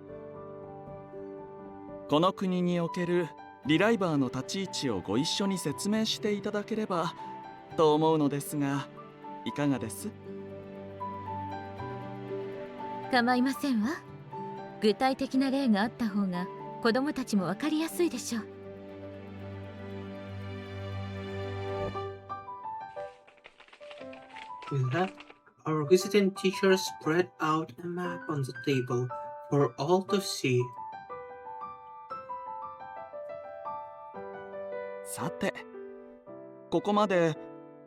この国におけるリライバーの立ち位置をご一緒に説明していただければと思うのですが、いかがです？構いませんわ。具体的な例があった方が子供たちもわかりやすいでしょう。With that, our visiting teacher spread out a map on the table for all to see. さて、ここまで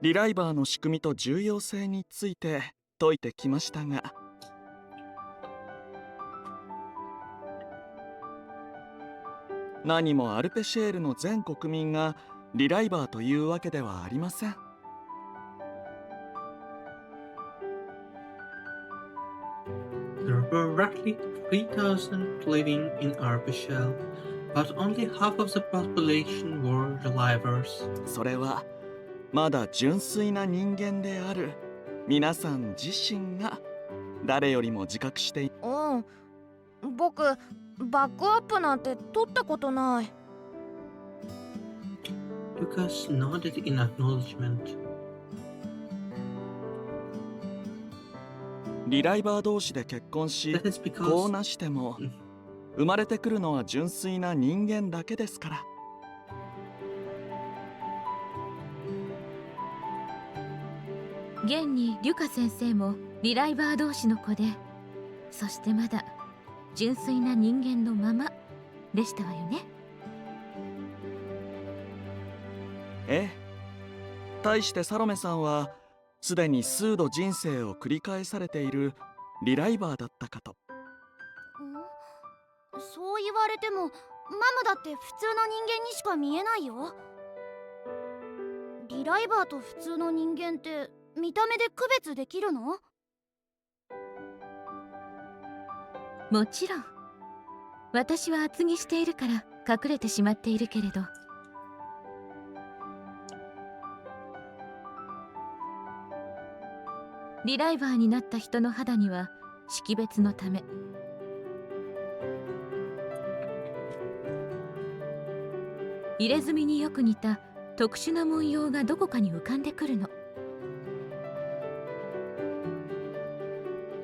リライバーの仕組みと重要性について説いてきましたが、何もアルペシェールの全国民がリライバーというわけではありません。There were roughly 3,000 living in Arbishel, but only half of the population were relievers. それはまだ純粋な人間である皆さん自身が誰よりも自覚してい僕バックアップなんて取ったことない。 Lucas nodded in acknowledgement. リライバー同士で結婚し That is 子 because をなしても生まれてくるのは純粋な人間だけですから。現にリュカ先生もリライバー同士の子で、そしてまだ純粋な人間のままでしたわよね。ええ。対してサロメさんはすでに数度人生を繰り返されているリライバーだったかと。そう言われてもママだって普通の人間にしか見えないよ。リライバーと普通の人間って見た目で区別できるの？もちろん。私は厚着しているから隠れてしまっているけれど、リライバーになった人の肌には識別のため入れ墨によく似た特殊な文様がどこかに浮かんでくるの。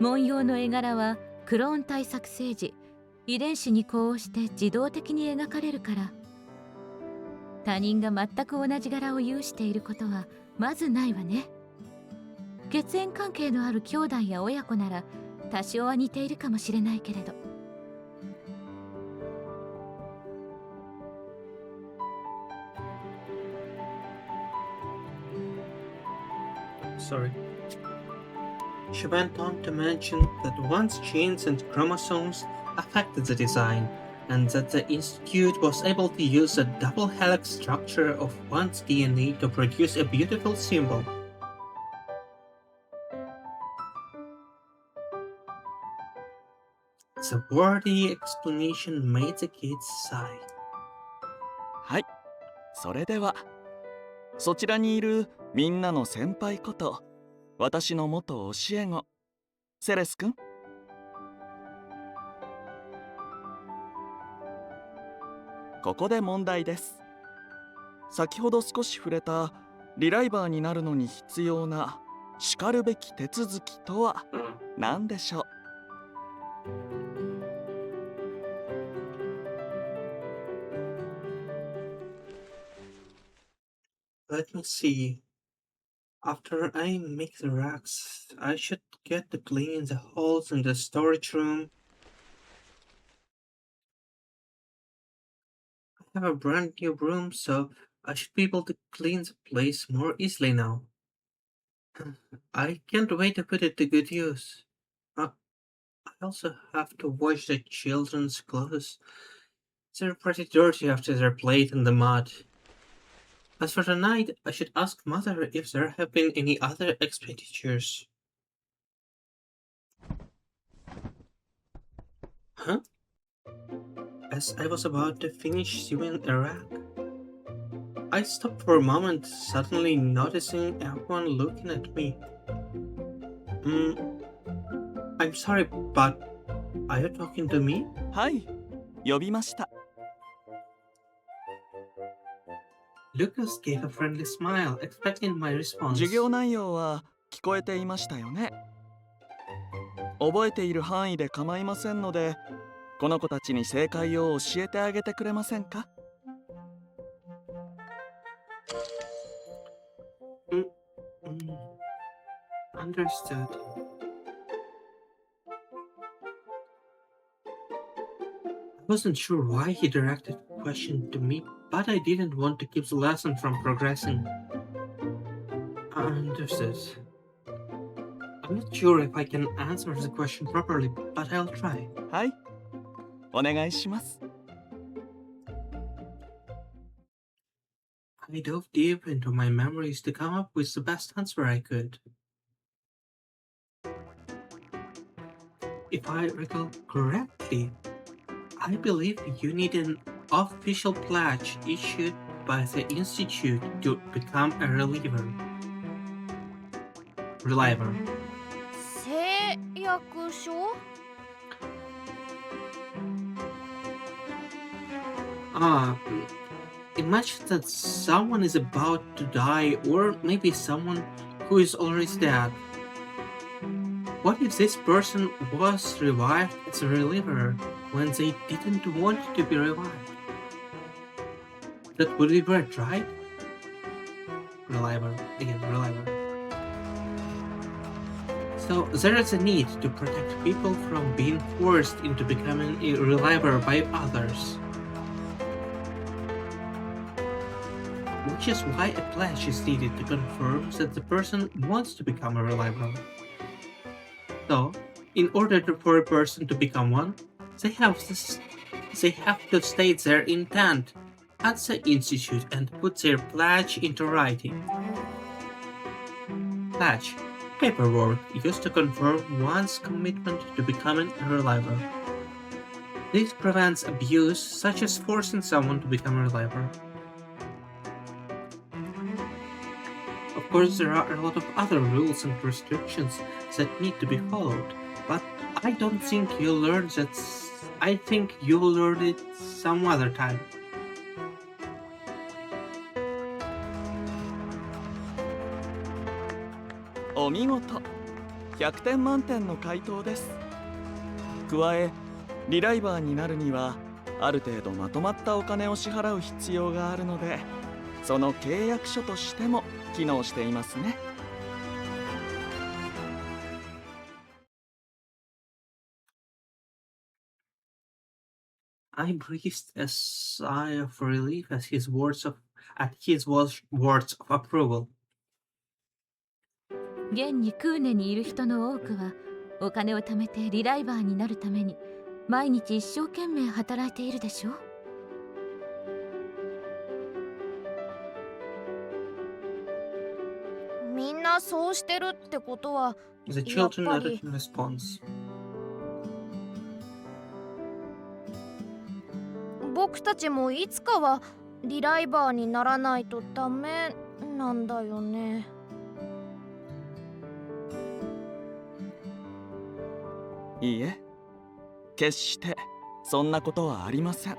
文様の絵柄はクローン体作成時遺伝子に呼応して自動的に描かれるから、他人が全く同じ柄を有していることはまずないわね。血縁関係のある兄弟や親子なら多少は似ているかもしれないけれど。Sorry. She went on to mention that once genes and chromosomes affected the design, and that the Institute was able to use the double helix structure of one's DNA to produce a beautiful symbol. The wordy explanation made the kids sigh. はい、それではそちらにいるみんなの先輩こと私の元教え子セレス君。ここで問題です。先ほど少し触れたリライバーになるのに必要なしかるべき手続きとは何でしょう？ Let me see. After I make the racks, I should get to clean the holes in the storage room. I have a brand new broom, so I should be able to clean the place more easily now. I can't wait to put it to good use. I also have to wash the children's clothes. They're pretty dirty after they're played in the mud. As for the night, I should ask Mother if there have been any other expenditures. Huh? As I was about to finish sewing a rack, I stopped for a moment, suddenly noticing everyone looking at me. I'm sorry, but are you talking to me? はい、呼びました。 Lucas gave a friendly smile, expecting my response. 授業内容は聞こえていましたよね。覚えている範囲で構いませんので、この子たちに正解を教えてあげてくれませんか？ Understood. I wasn't sure why he directed the question to me, but I didn't want to keep the lesson from progressing. Understood. I'm not sure if I can answer the question properly, but I'll try. はい、お願いします。 I dove deep into my memories to come up with the best answer I could. If I recall correctly, I believe you need an official pledge issued by the Institute to become a reliever. Reliever. 誓約書？ Imagine that someone is about to die, or maybe someone who is already dead. What if this person was revived as a reliever when they didn't want to be revived? That would be bad, right? Reliever. Again, reliever. So there is a need to protect people from being forced into becoming a reliever by others. Which is why a pledge is needed to confirm that the person wants to become a reliever. So, in order for a person to become one, they have to state their intent at the institute and put their pledge into writing. Pledge: paperwork used to confirm one's commitment to becoming a reliever. This prevents abuse, such as forcing someone to become a reliever. Of course, there are a lot of other rules and restrictions that need to be followed, but I don't think you'll learn that. I think you'll learn it some other time. お見事、100点満点の回答です。加え、リライバーになるにはある程度まとまったお金を支払う必要があるので、その契約書としても機能していますね。I breathed a sigh of relief at his words of approval. 現にクーネにいる人の多くはお金を貯めてリライバーになるために毎日一生懸命働いているでしょ。みんなそうしてるってことは、 The やっ children ぱ nodded り in response. 僕たちもいつかはリライバーにならないとダメなんだよね。いいえ、決してそんなことはありません。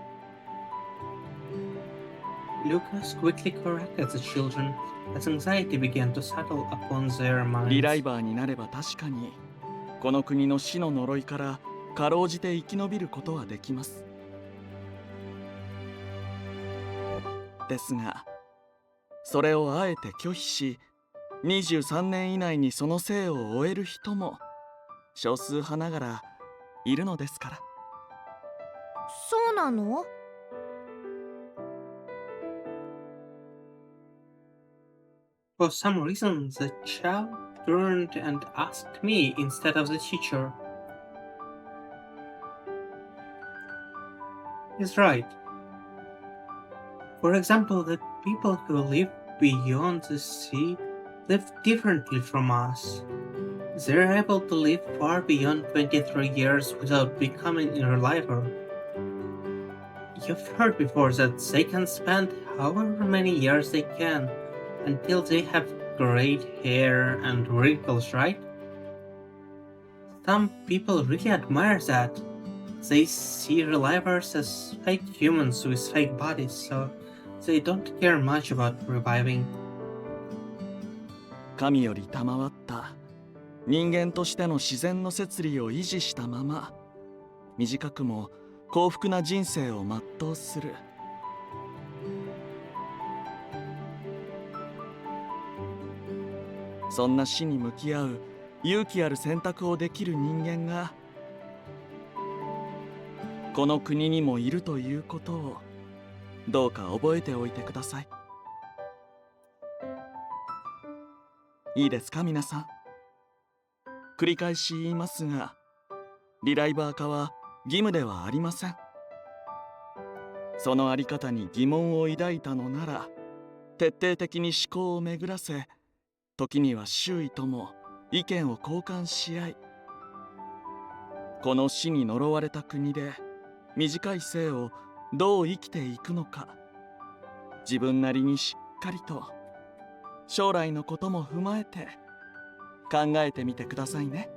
Lucas quickly corrected the children as anxiety began to settle upon their minds. リライバーになれば確かにこの国の死の呪いからかろうじて生き延びることはできます。ですが、それをあえて拒否し、23年以内にその生を終える人も少数派ながらいるのですから。そうなの？ For some reason, the child turned and asked me instead of the teacher. He's right. For example, the people who live beyond the sea live differently from us. They're able to live far beyond 23 years without becoming a reliever. You've heard before that they can spend however many years they can until they have great hair and wrinkles, right? Some people really admire that. They see relievers as fake humans with fake bodies, so they don't care much about reviving. 神より賜った人間としての自然の摂理を維持したまま、短くも幸福な人生を全うする。そんな死に向き合う勇気ある選択をできる人間がこの国にもいるということをどうか覚えておいてください。いいですか皆さん。繰り返し言いますが、リライバー化は義務ではありません。そのあり方に疑問を抱いたのなら、徹底的に思考を巡らせ、時には周囲とも意見を交換し合い、この死に呪われた国で短い生をどう生きていくのか、自分なりにしっかりと将来のことも踏まえて考えてみてくださいね。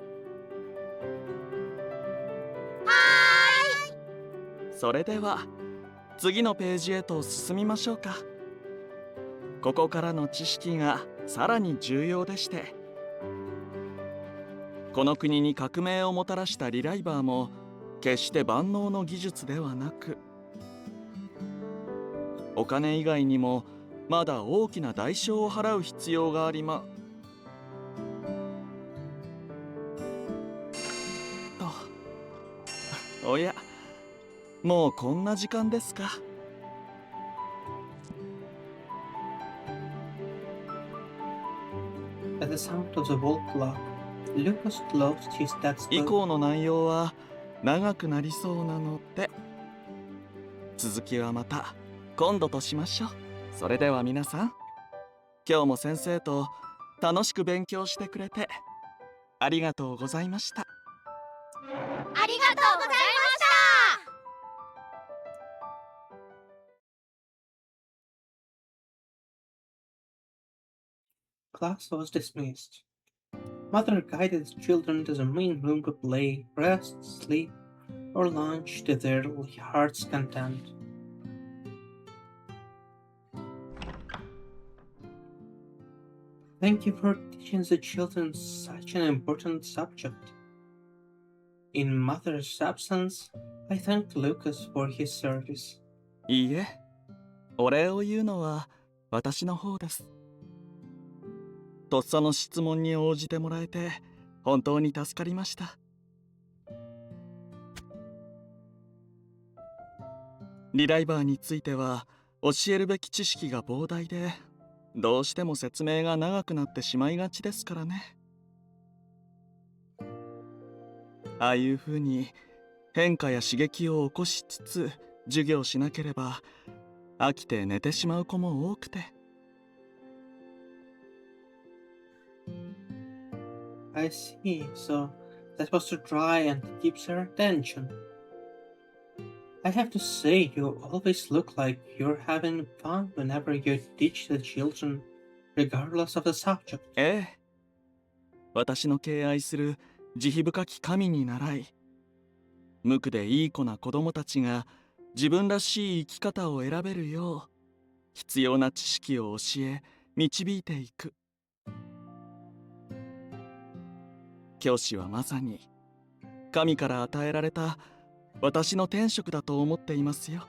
それでは次のページへと進みましょうか。ここからの知識がさらに重要でして、この国に革命をもたらしたリライバーも決して万能の技術ではなく、お金以外にもまだ大きな代償を払う必要がありと。おや、もうこんな時間ですか。At the sound of the wall clock, Lucas closed his 以 textbook. 降の内容は長くなりそうなので、続きはまた今度としましょう。それでは皆さん、今日も先生と楽しく勉強してくれてありがとうございました。ありがとうございました。Class was dismissed. Mother guided the children to the main room to play, rest, sleep, or lunch to their heart's content. Thank you for teaching the children such an important subject. In Mother's absence, I thank Lucas for his service. いいえ、お礼を言うのは私の方です。とっさの質問に応じてもらえて本当に助かりました。リライバーについては教えるべき知識が膨大で、どうしても説明が長くなってしまいがちですからね。ああいう風に変化や刺激を起こしつつ授業しなければ飽きて寝てしまう子も多くて。I see, so that was to try and keep their attention. I have to say, you always look like you're having fun whenever you teach the children, regardless of the subject. ええ、私の敬愛する慈悲深き神に倣い、無垢でいい子な子供たちが自分らしい生き方を選べるよう、必要な知識を教え導いていく。教師はまさに神から与えられた私の天職だと思っていますよ。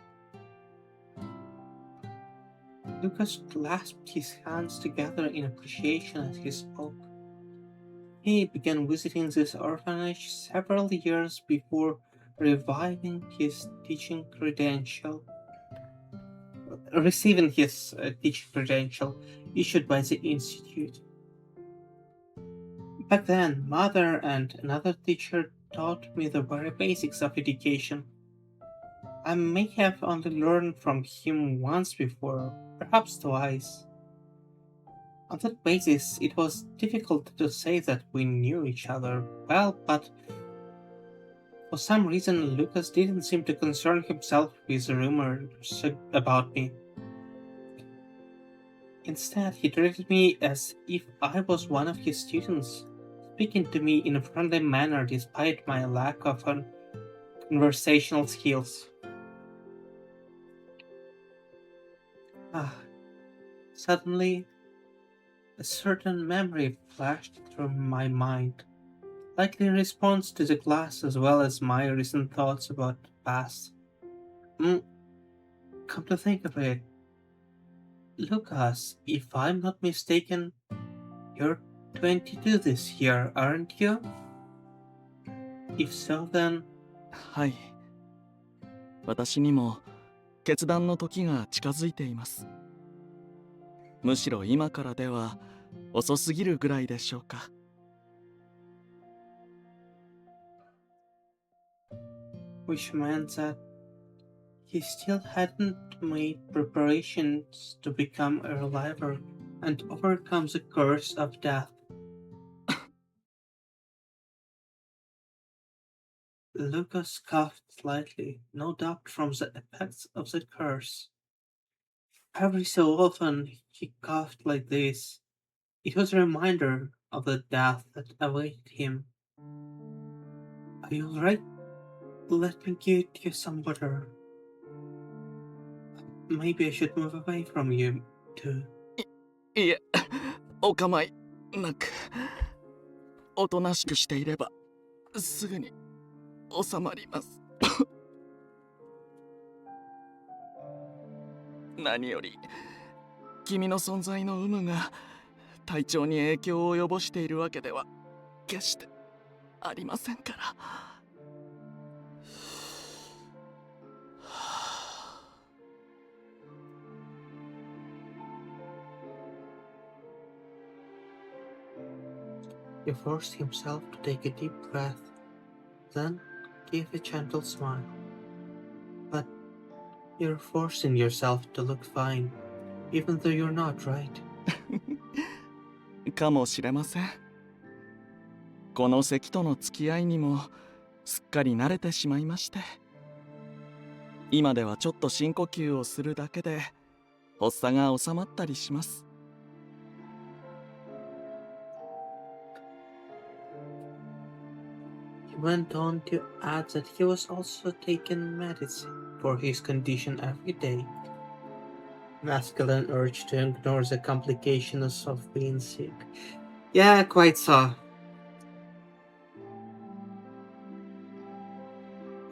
Lucas clasped his hands together in appreciation as he spoke. He began visiting this orphanage several years before receiving his teaching credential issued by the institute. Back then, Mother and another teacher taught me the very basics of education. I may have only learned from him once before, perhaps twice. On that basis, it was difficult to say that we knew each other well, but for some reason, Lucas didn't seem to concern himself with rumors about me. Instead, he treated me as if I was one of his students, speaking to me in a friendly manner despite my lack of conversational skills. Suddenly, a certain memory flashed through my mind, likely in response to the class as well as my recent thoughts about the past. Come to think of it, Lucas, if I'm not mistaken, you're 22 this year, aren't you? If so, then... はい。私にも決断の時が近づいています。むしろ今からでは遅すぎるぐらいでしょうか。Which meant that he still hadn't made preparations to become a reviver and overcome the curse of death. Lucas coughed slightly, no doubt from the effects of the curse. Every so often he coughed like this. It was a reminder of the death that awaited him. Are you alright? Let me get you some water. Maybe I should move away from you, too. いえ、お構いなく。おとなしくしていればすぐに収まります。何より君の存在の有無が体調に影響を及ぼしているわけでは決してありませんから。He forced himself to take a deep breath, then gave a gentle smile. But you're forcing yourself to look fine, even though you're not, right? かもしれません。この咳との付き合いにもすっかり慣れてしまいまして、今ではちょっと深呼吸をするだけで発作が収まったりします。He went on to add that he was also taking medicine for his condition every day. Masculine urge to ignore the complications of being sick. Yeah, quite so.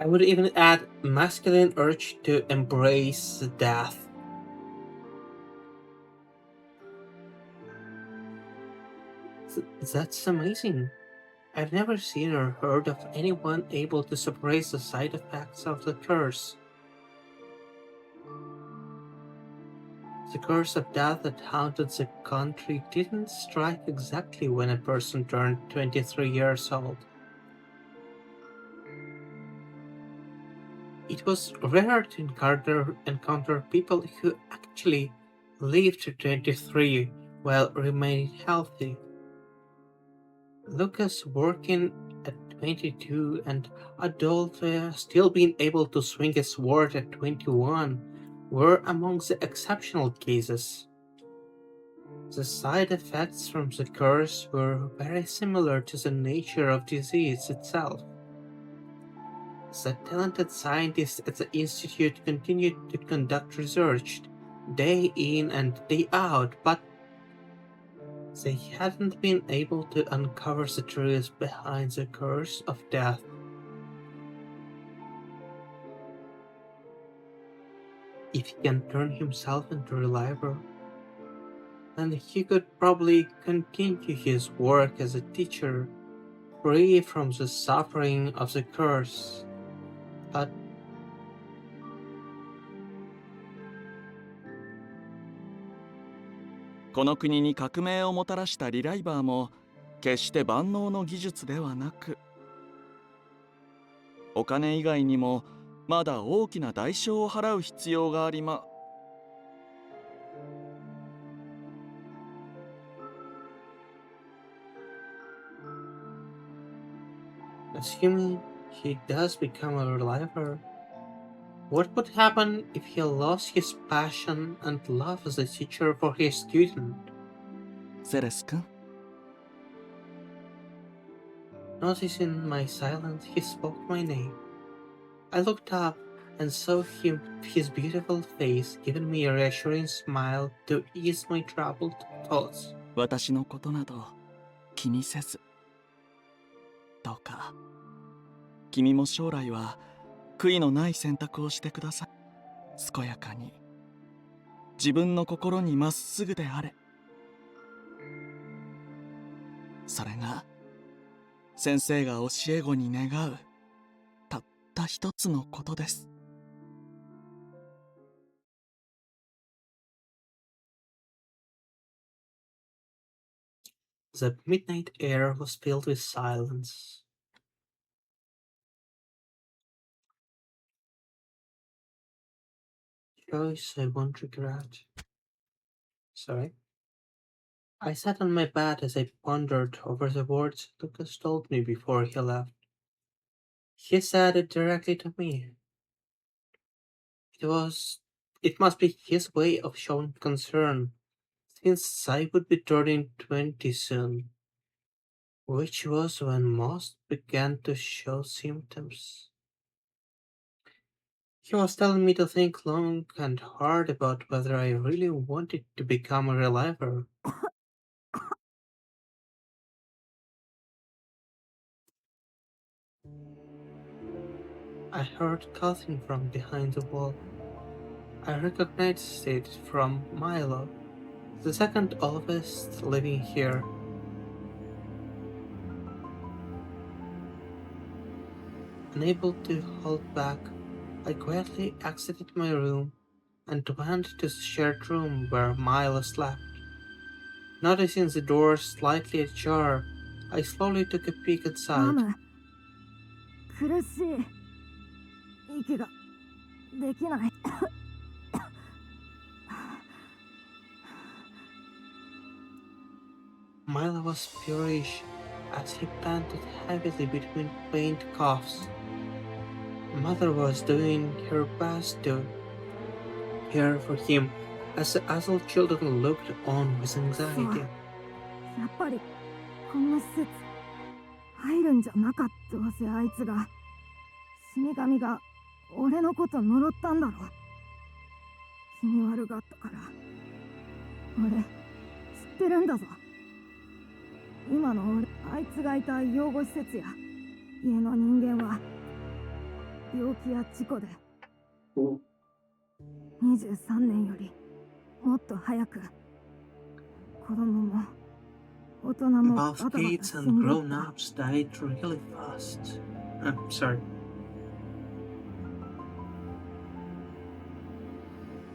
I would even add masculine urge to embrace death. That's amazing. I've never seen or heard of anyone able to suppress the side effects of the curse. The curse of death that haunted the country didn't strike exactly when a person turned 23 years old. It was rare to encounter people who actually lived to 23 while remaining healthy. Lucas working at 22 and adult still being able to swing a sword at 21 were among the exceptional cases. The side effects from the curse were very similar to the nature of disease itself. The talented scientists at the Institute continued to conduct research day in and day out, but they hadn't been able to uncover the truth behind the curse of death. If he can turn himself into a reliver, then he could probably continue his work as a teacher, free from the suffering of the curse. Butこの国に革命をもたらしたリライバーも決して万能の技術ではなく、お金以外にもまだ大きな代償を払う必要がありま。assuming he does become a reliver, what would happen if he lost his passion and love as a teacher for his student? セレス君、 Noticing my silence, he spoke my name. I looked up and saw his beautiful face, giving me a reassuring smile to ease my troubled thoughts. 私のことなど気にせず、どうか君も将来は悔いのない選択をしてください。健やかに自分の心にまっすぐであれ。それが先生が教え子に願うたった一つのことです。The midnight air was filled with silence. Choice I won't regret. Sorry. I sat on my bed as I pondered over the words Lucas told me before he left. He said it directly to me. It was. It must be his way of showing concern, since I would be turning 20 soon, which was when most began to show symptoms. He was telling me to think long and hard about whether I really wanted to become a reliver. I heard coughing from behind the wall. I recognized it from Milo, the second oldest living here. Unable to hold back, I quietly exited my room and went to the shared room where Milo slept. Noticing the door slightly ajar, I slowly took a peek inside. 苦しい。息ができない。Milo was furious as he panted heavily between faint coughs. Mother was doing her best to care for him as the adult children looked on with anxiety. やっぱりこんな施設入るんじゃなかった。どうせあいつが死神が俺のこと呪ったんだろ。気味悪がったから俺知ってるんだぞ。今の俺、あいつがいた養護施設や家の人間は病気や事故で23年よりもっと早く子供も大人もバタ Both バタ kids 死 and んでいっ grown-ups died really fast. I'm sorry.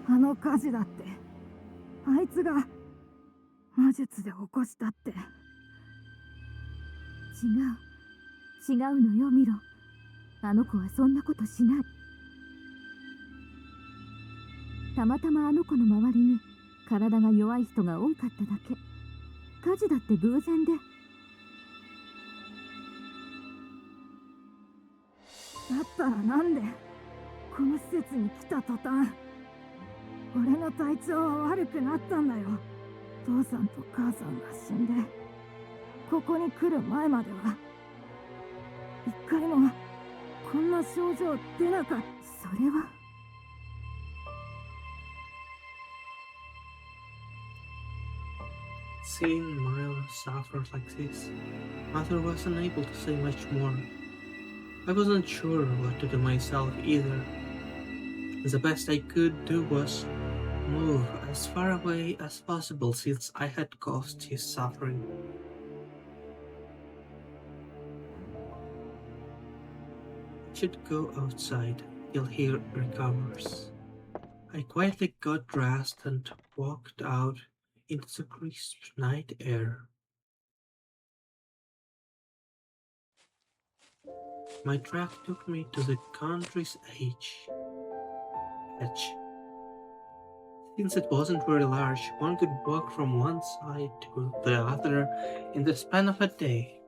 た。あの火事だってあいつが魔術で起こしたって。違うのよミロ。あの子はそんなことしない。たまたまあの子の周りに体が弱い人が多かっただけ。火事だって偶然で。だったらなんでこの施設に来た途端俺の体調は悪くなったんだよ。父さんと母さんが死んでここに来る前までは一回もこんな症状出なかった。それはSeeing Milo suffer like this, Mother was unable to say much more. I wasn't sure what to do myself either. The best I could do was move as far away as possible since I had caused his suffering. I should go outside till he recovers. I quietly got dressed and walked out into the crisp night air. My track took me to the country's edge. Since it wasn't very large, one could walk from one side to the other in the span of a day.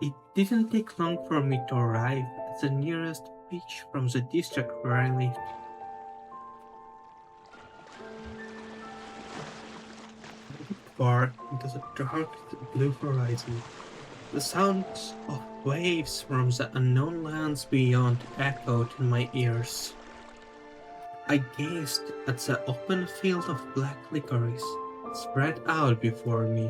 It didn't take long for me to arrive at the nearest beach from the district where I lived. I looked far into the dark blue horizon. The sounds of waves from the unknown lands beyond echoed in my ears. I gazed at the open field of black licorice spread out before me.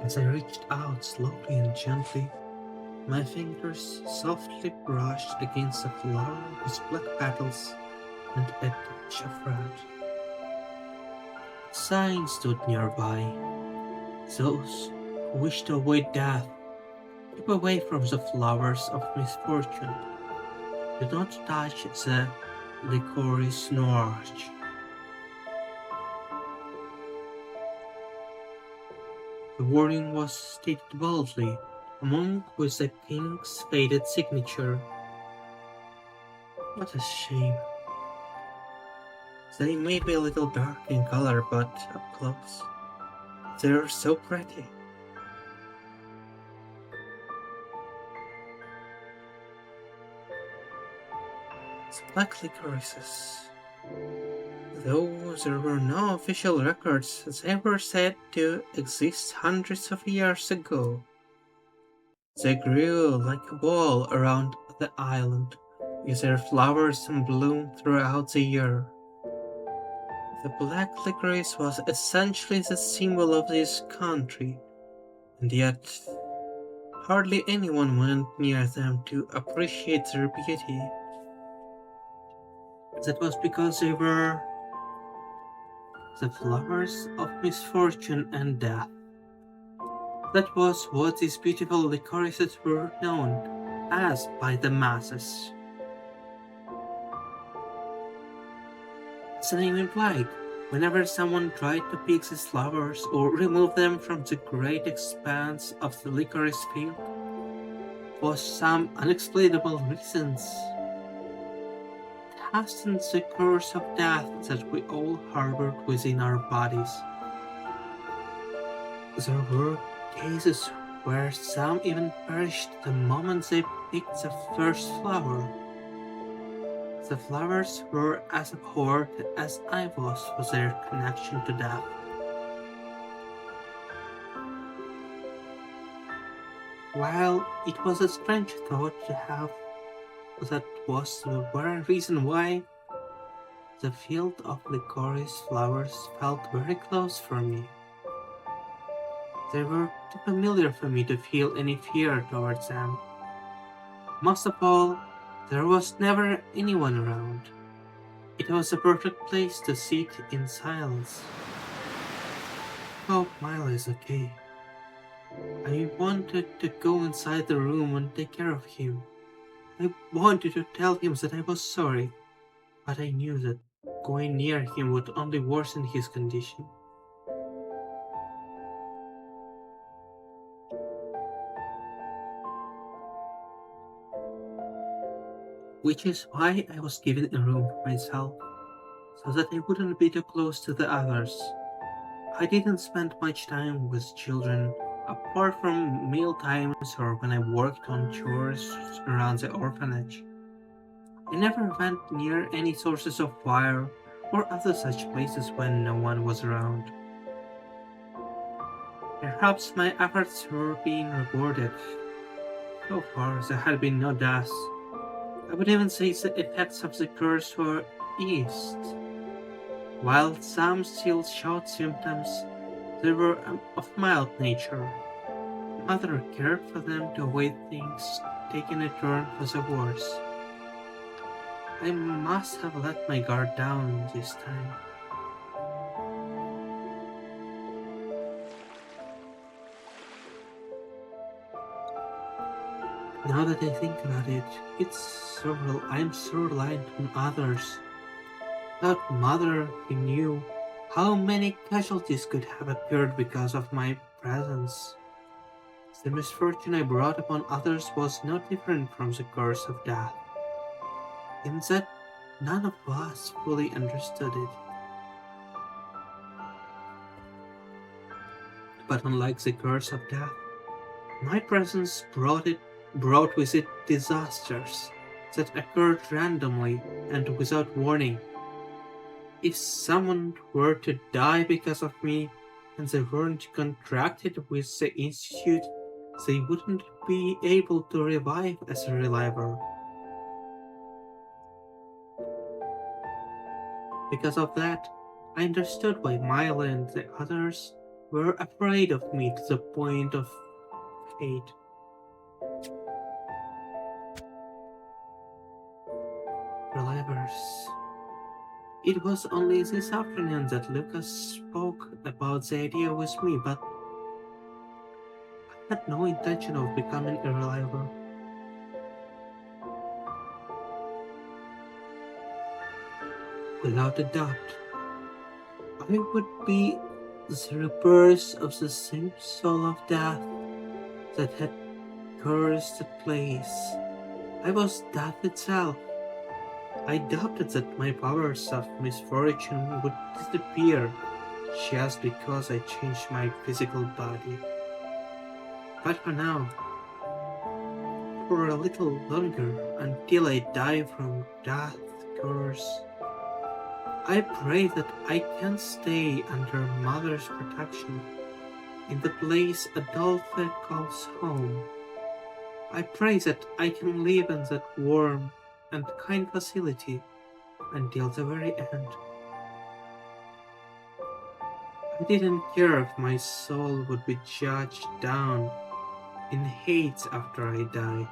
As I reached out slowly and gently, my fingers softly brushed against a flower with black petals and a touch of red. Signs stood nearby. Those who wish to avoid death, keep away from the flowers of misfortune. Do not touch the licorice noir. The warning was stated boldly, among with the king's faded signature. What a shame. They may be a little dark in color, but up close, they're so pretty. It's black licorices. Though there were no official records, they were said to exist hundreds of years ago. They grew like a wall around the island, with their flowers in bloom throughout the year. The black licorice was essentially the symbol of this country, and yet hardly anyone went near them to appreciate their beauty. That was because they were the flowers of misfortune and death. That was what these beautiful licorices were known as by the masses. As the name implied, whenever someone tried to pick these flowers or remove them from the great expanse of the licorice field, for some unexplainable reasons, it hastened the curse of death that we all harbored within our bodies. There were cases where some even perished the moment they picked the first flower. The flowers were as abhorred as I was for their connection to death. While it was a strange thought to have, that was the very reason why the field of licorice flowers felt very close for me. They were too familiar for me to feel any fear towards them. Most of all, there was never anyone around. It was a perfect place to sit in silence. Hope Milo is okay. I wanted to go inside the room and take care of him. I wanted to tell him that I was sorry, but I knew that going near him would only worsen his condition. Which is why I was given a room for myself, so that I wouldn't be too close to the others. I didn't spend much time with children, apart from meal times or when I worked on chores around the orphanage. I never went near any sources of fire or other such places when no one was around. Perhaps my efforts were being rewarded. So far, there had been no deaths. I would even say the effects of the curse were eased. While some still showed symptoms, they were of mild nature. Mother cared for them to avoid things taking a turn for the worse. I must have let my guard down this time. Now that I think about it, I'm so reliant on others. Without Mother, who knew how many casualties could have occurred because of my presence. The misfortune I brought upon others was no different from the curse of death, in that none of us fully understood it. But unlike the curse of death, my presence brought with it disasters that occurred randomly and without warning. If someone were to die because of me and they weren't contracted with the Institute, they wouldn't be able to revive as a reliver. Because of that, I understood why Milo and the others were afraid of me to the point of hate. Relivers. It was only this afternoon that Lucas spoke about the idea with me, but I had no intention of becoming a reliver. Without a doubt, I would be the rebirth of the same soul of death that had cursed the place. I was death itself. I doubted that my powers of misfortune would disappear just because I changed my physical body. But for now, for a little longer, until I die from death's curse, I pray that I can stay under Mother's protection in the place Adolphe calls home. I pray that I can live in that warm and kind facility until the very end. I didn't care if my soul would be judged down in hate after I died.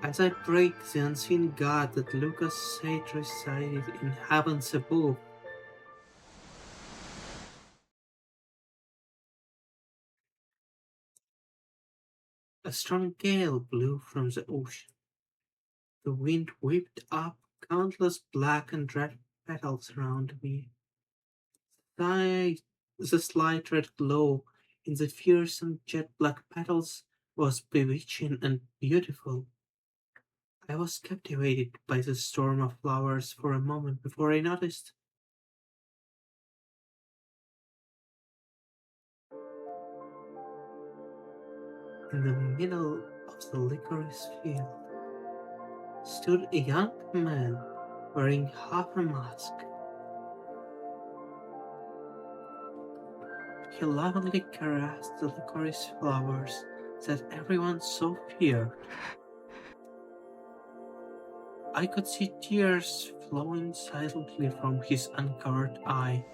As I prayed to the unseen God that Lucas said resided in heavens above, a strong gale blew from the ocean. The wind whipped up countless black and red petals around me. The slight red glow in the fearsome jet black petals was bewitching and beautiful. I was captivated by the storm of flowers for a moment before I noticed. In the middle of the licorice field stood a young man wearing half a mask. He lovingly caressed the licorice flowers that everyone so feared. I could see tears flowing silently from his uncovered eye.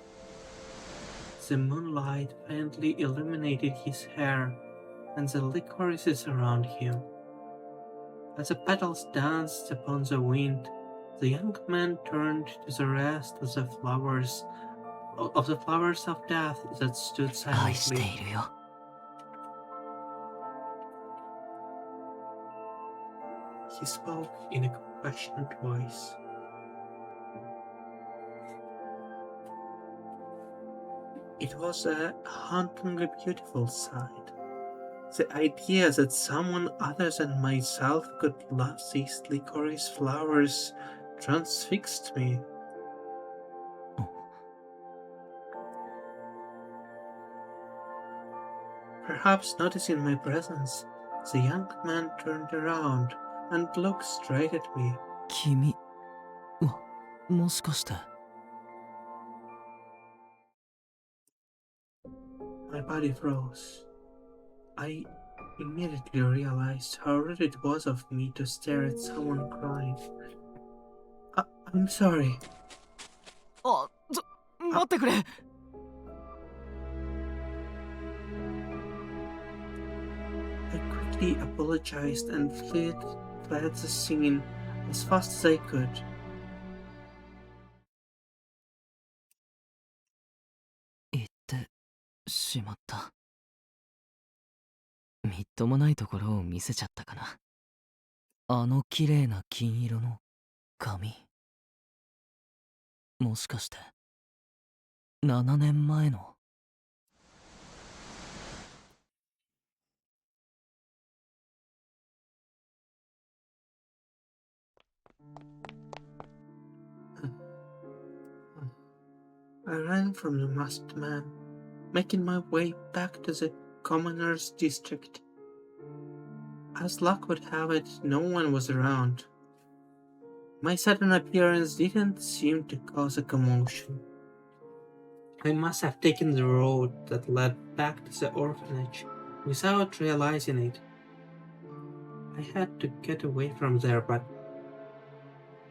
The moonlight faintly illuminated his hair and the licorices around him. As the petals danced upon the wind, the young man turned to the rest of the flowers of death that stood 愛して silently. いるよ He spoke in a compassionate voice. It was a hauntingly beautiful sight. The idea that someone other than myself could love these licorice flowers transfixed me. Perhaps noticing my presence, the young man turned around and looked straight at me. 君はもしかして My body froze. I immediately realized how rude it was of me to stare at someone crying. I'm sorry. あ待ってくれ I quickly apologized and fled the scene as fast as I could. 言ってしまったみっともないところを見せちゃったかなあの綺麗な金色の髪もしかして7年前の I ran from the masked man, making my way back to the commoner's district. As luck would have it, no one was around. My sudden appearance didn't seem to cause a commotion. I must have taken the road that led back to the orphanage without realizing it. I had to get away from there, but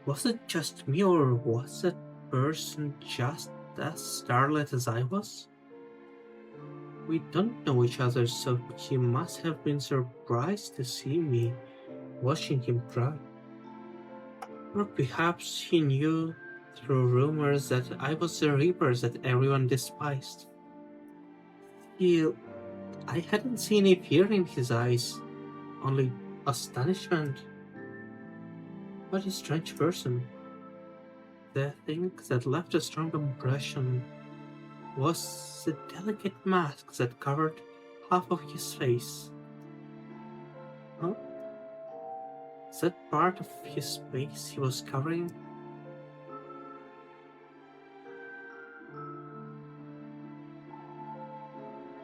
was it just me, or was that person just as starlit as I was? We don't know each other, so he must have been surprised to see me watching him cry. Or perhaps he knew through rumors that I was the reaper that everyone despised. Still, I hadn't seen any fear in his eyes, only astonishment. What a strange person. The thing that left a strong impression was the delicate mask that covered half of his face. Huh? Is that part of his face he was covering?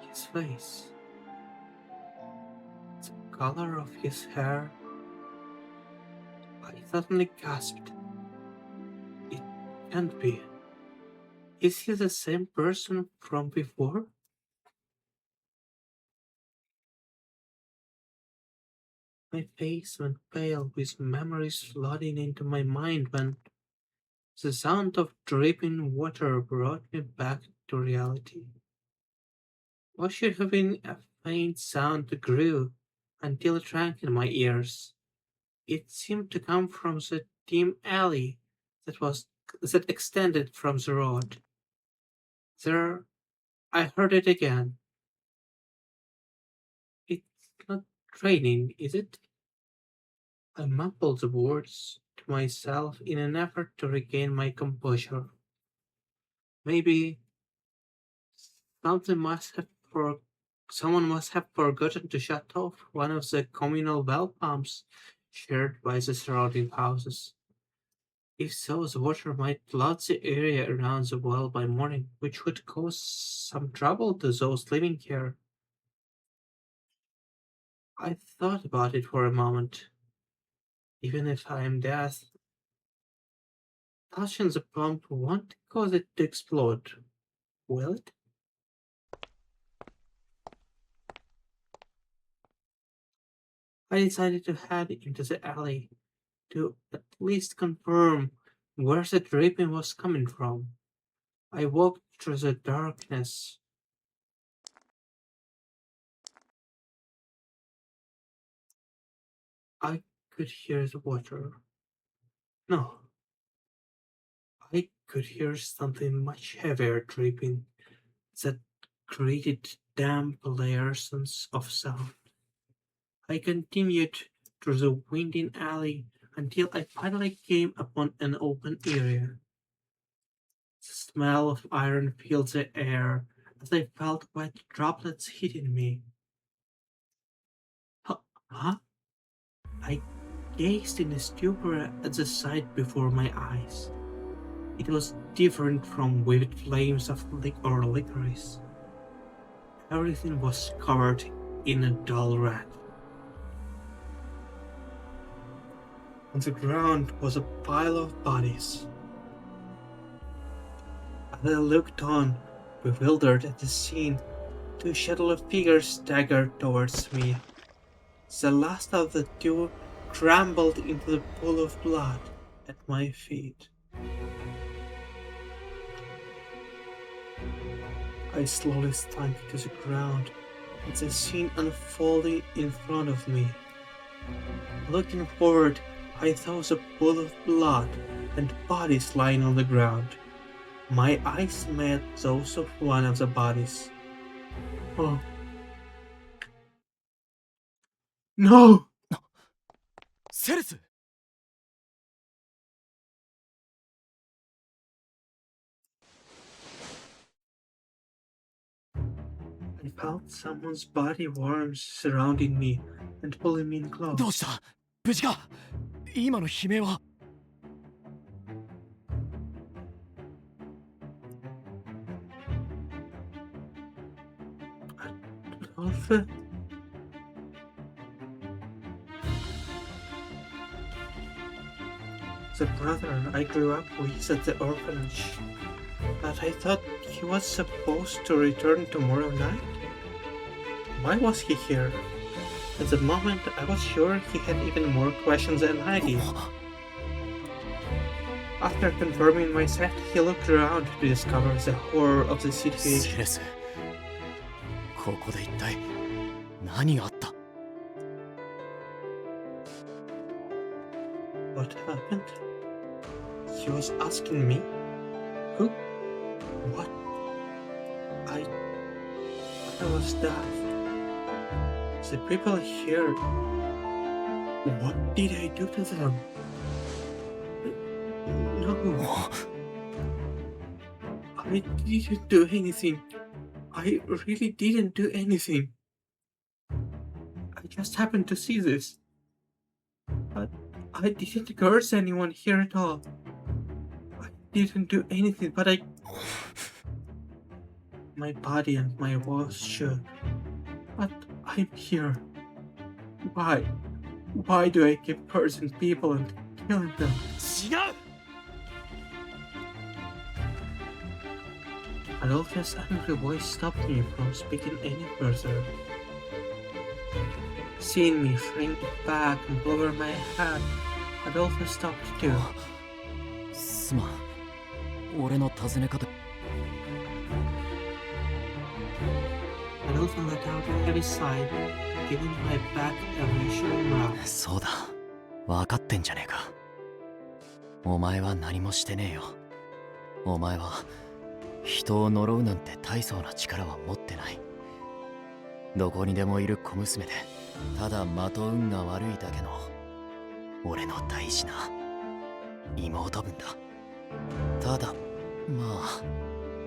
His face. The color of his hair. I suddenly gasped. It can't be. Is he the same person from before? My face went pale with memories flooding into my mind when the sound of dripping water brought me back to reality. What should have been a faint sound grew until it rang in my ears. It seemed to come from the dim alley that extended from the road. There, I heard it again. It's not raining, is it? I mumbled the words to myself in an effort to regain my composure. Maybe something must have for someone must have forgotten to shut off one of the communal well pumps shared by the surrounding houses. If so, the water might flood the area around the well by morning, which would cause some trouble to those living here. I thought about it for a moment. Even if I am dead, touching the pump won't cause it to explode, will it? I decided to head into the alley to at least confirm where the dripping was coming from. I walked through the darkness. I could hear the water. No, I could hear something much heavier dripping that created damp layers of sound. I continued through the winding alley until I finally came upon an open area. The smell of iron filled the air as I felt wet droplets hitting me. Huh? I gazed in stupor at the sight before my eyes. It was different from vivid flames of or licorice. Everything was covered in a dull red. On the ground was a pile of bodies. As I looked on, bewildered at the scene, two shadowy figures staggered towards me. The last of the two crumbled into the pool of blood at my feet. I slowly sank to the ground at the scene unfolding in front of me. Looking forward, I saw the pool of blood and bodies lying on the ground. My eyes met those of one of the bodies. Oh. No! セレス I felt someone's body warmth surrounding me and pulling me in close. どうした？無事か？今の悲鳴は？ Adolphe? The brother I grew up with at the orphanage. But I thought he was supposed to return tomorrow night? Why was he here? At the moment, I was sure he had even more questions than I did. After confirming my set, he looked around to discover the horror of the situation. セレス、ここで一体何があった？ What happened? He was asking me? Who? What? I was deaf. The people here. What did I do to them? No. I didn't do anything. I really didn't do anything. I just happened to see this. But I didn't curse anyone here at all. I didn't do anything, but my body and my voice shook. But I'm here. Why? Why do I keep cursing people and killing them? 違う Adolphus' angry voice stopped me from speaking any further. Seeing me shrink back and lower my head, Adolphus stopped too. すまん。俺の尋ね方。Adolphus let out a heavy sigh, giving my back a reassuring rub. そうだ。分かってんじゃねえか。お前は何もしてねえよ。お前は人を呪うなんて大層な力は持ってない。どこにでもいる小娘で、ただまと運が悪いだけの俺の大事な妹分だ。ただまあ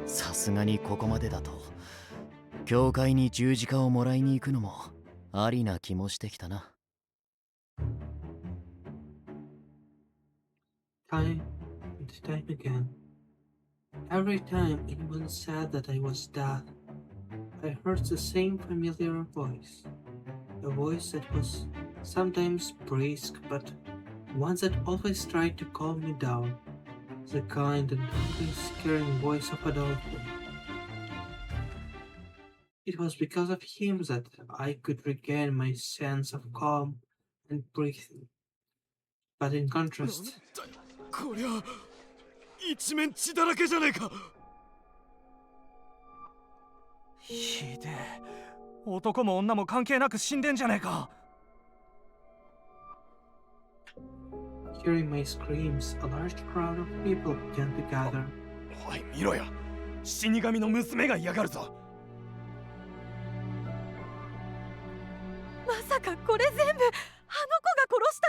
さすがにここまでだと教会に十字架をもらいに行くのもありな気もしてきたな。Time and time again. Every time anyone said that I was dead, I heard the same familiar voice. A voice that was sometimes brisk, but one that always tried to calm me down. The kind and always scaring voice of Adolfo. It was because of him that I could regain my sense of calm and breathing. But in contrast, こりゃ一面血だらけじゃねえか。ひでえ。男も女も関係なく死んでんじゃねえか。hearing my screams, a large crowd of people began to gather. おい見ろよ。死神の娘が嫌がるぞ。まさかこれ全部あの子が殺した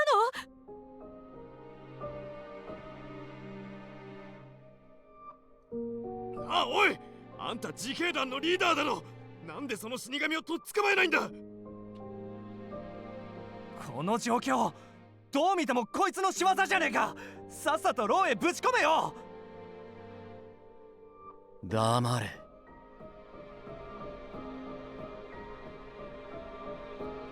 の？あ、おいあんた自警団のリーダーだろ。なんでその死神をとっ捕まえないんだ。この状況どう見てもこいつの仕業じゃねえか。さっさと牢へぶち込めよ。黙れ。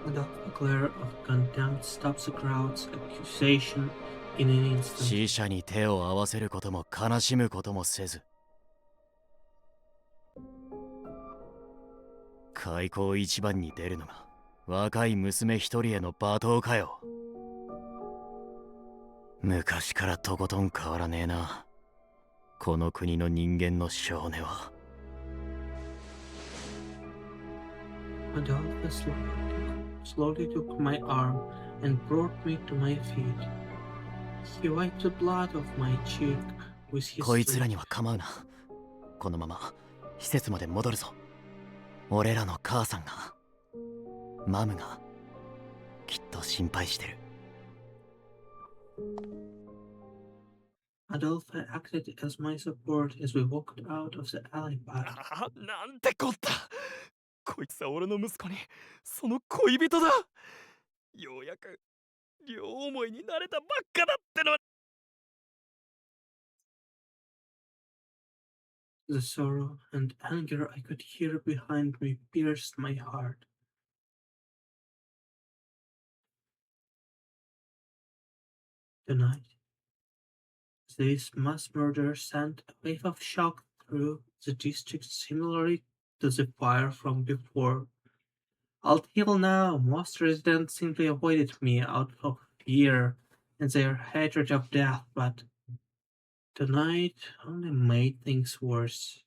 A dark glare of contempt stops the crowd's accusation in an instant. 死者に手を合わせることも悲しむこともせず、開口一番に出るのが若い娘一人への罵倒かよ。昔からとことん変わらねえな、この国の人間の性根は。Adolphus slowly took my arm and brought me to my feet. He wiped the blood off my cheek with his こいつら sleeve. には構うな。このまま施設まで戻るぞ。俺らの母さんが、マムがきっと心配してる。Adolphe acted as my support as we walked out of the alley path. あ、なんてこった。こいつは俺の息子にその恋人だ。ようやく両思いになれたばっかだっての。The sorrow and anger I could hear behind me pierced my heart. Tonight, this mass murder sent a wave of shock through the district similarly to the fire from before. Until now, most residents simply avoided me out of fear and their hatred of death, but tonight only made things worse.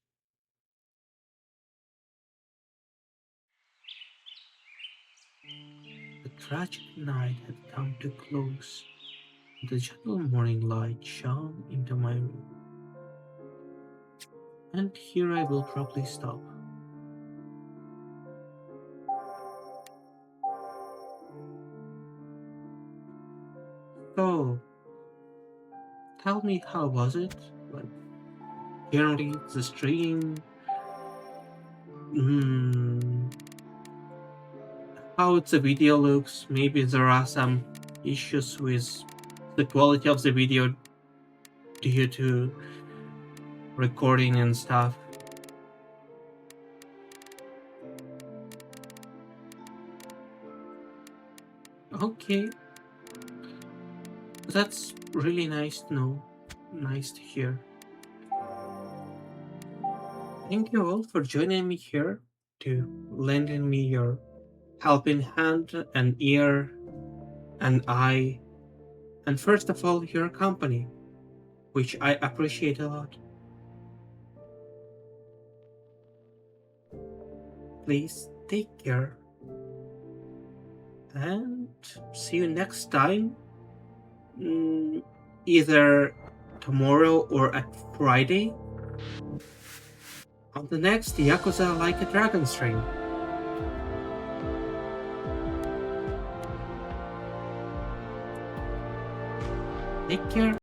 The tragic night had come to close. The gentle morning light shone into my room. And here I will probably stop. So, tell me how was it? Like, generally, the stream. How the video looks. Maybe there are some issues with the quality of the video due to recording and stuff. Okay. That's really nice to know. Nice to hear. Thank you all for joining me here, to lending me your helping hand and ear and eye, and first of all, your company, which I appreciate a lot. Please take care, and see you next time, either tomorrow or at Friday, on the next Yakuza Like a Dragon stream. Take care.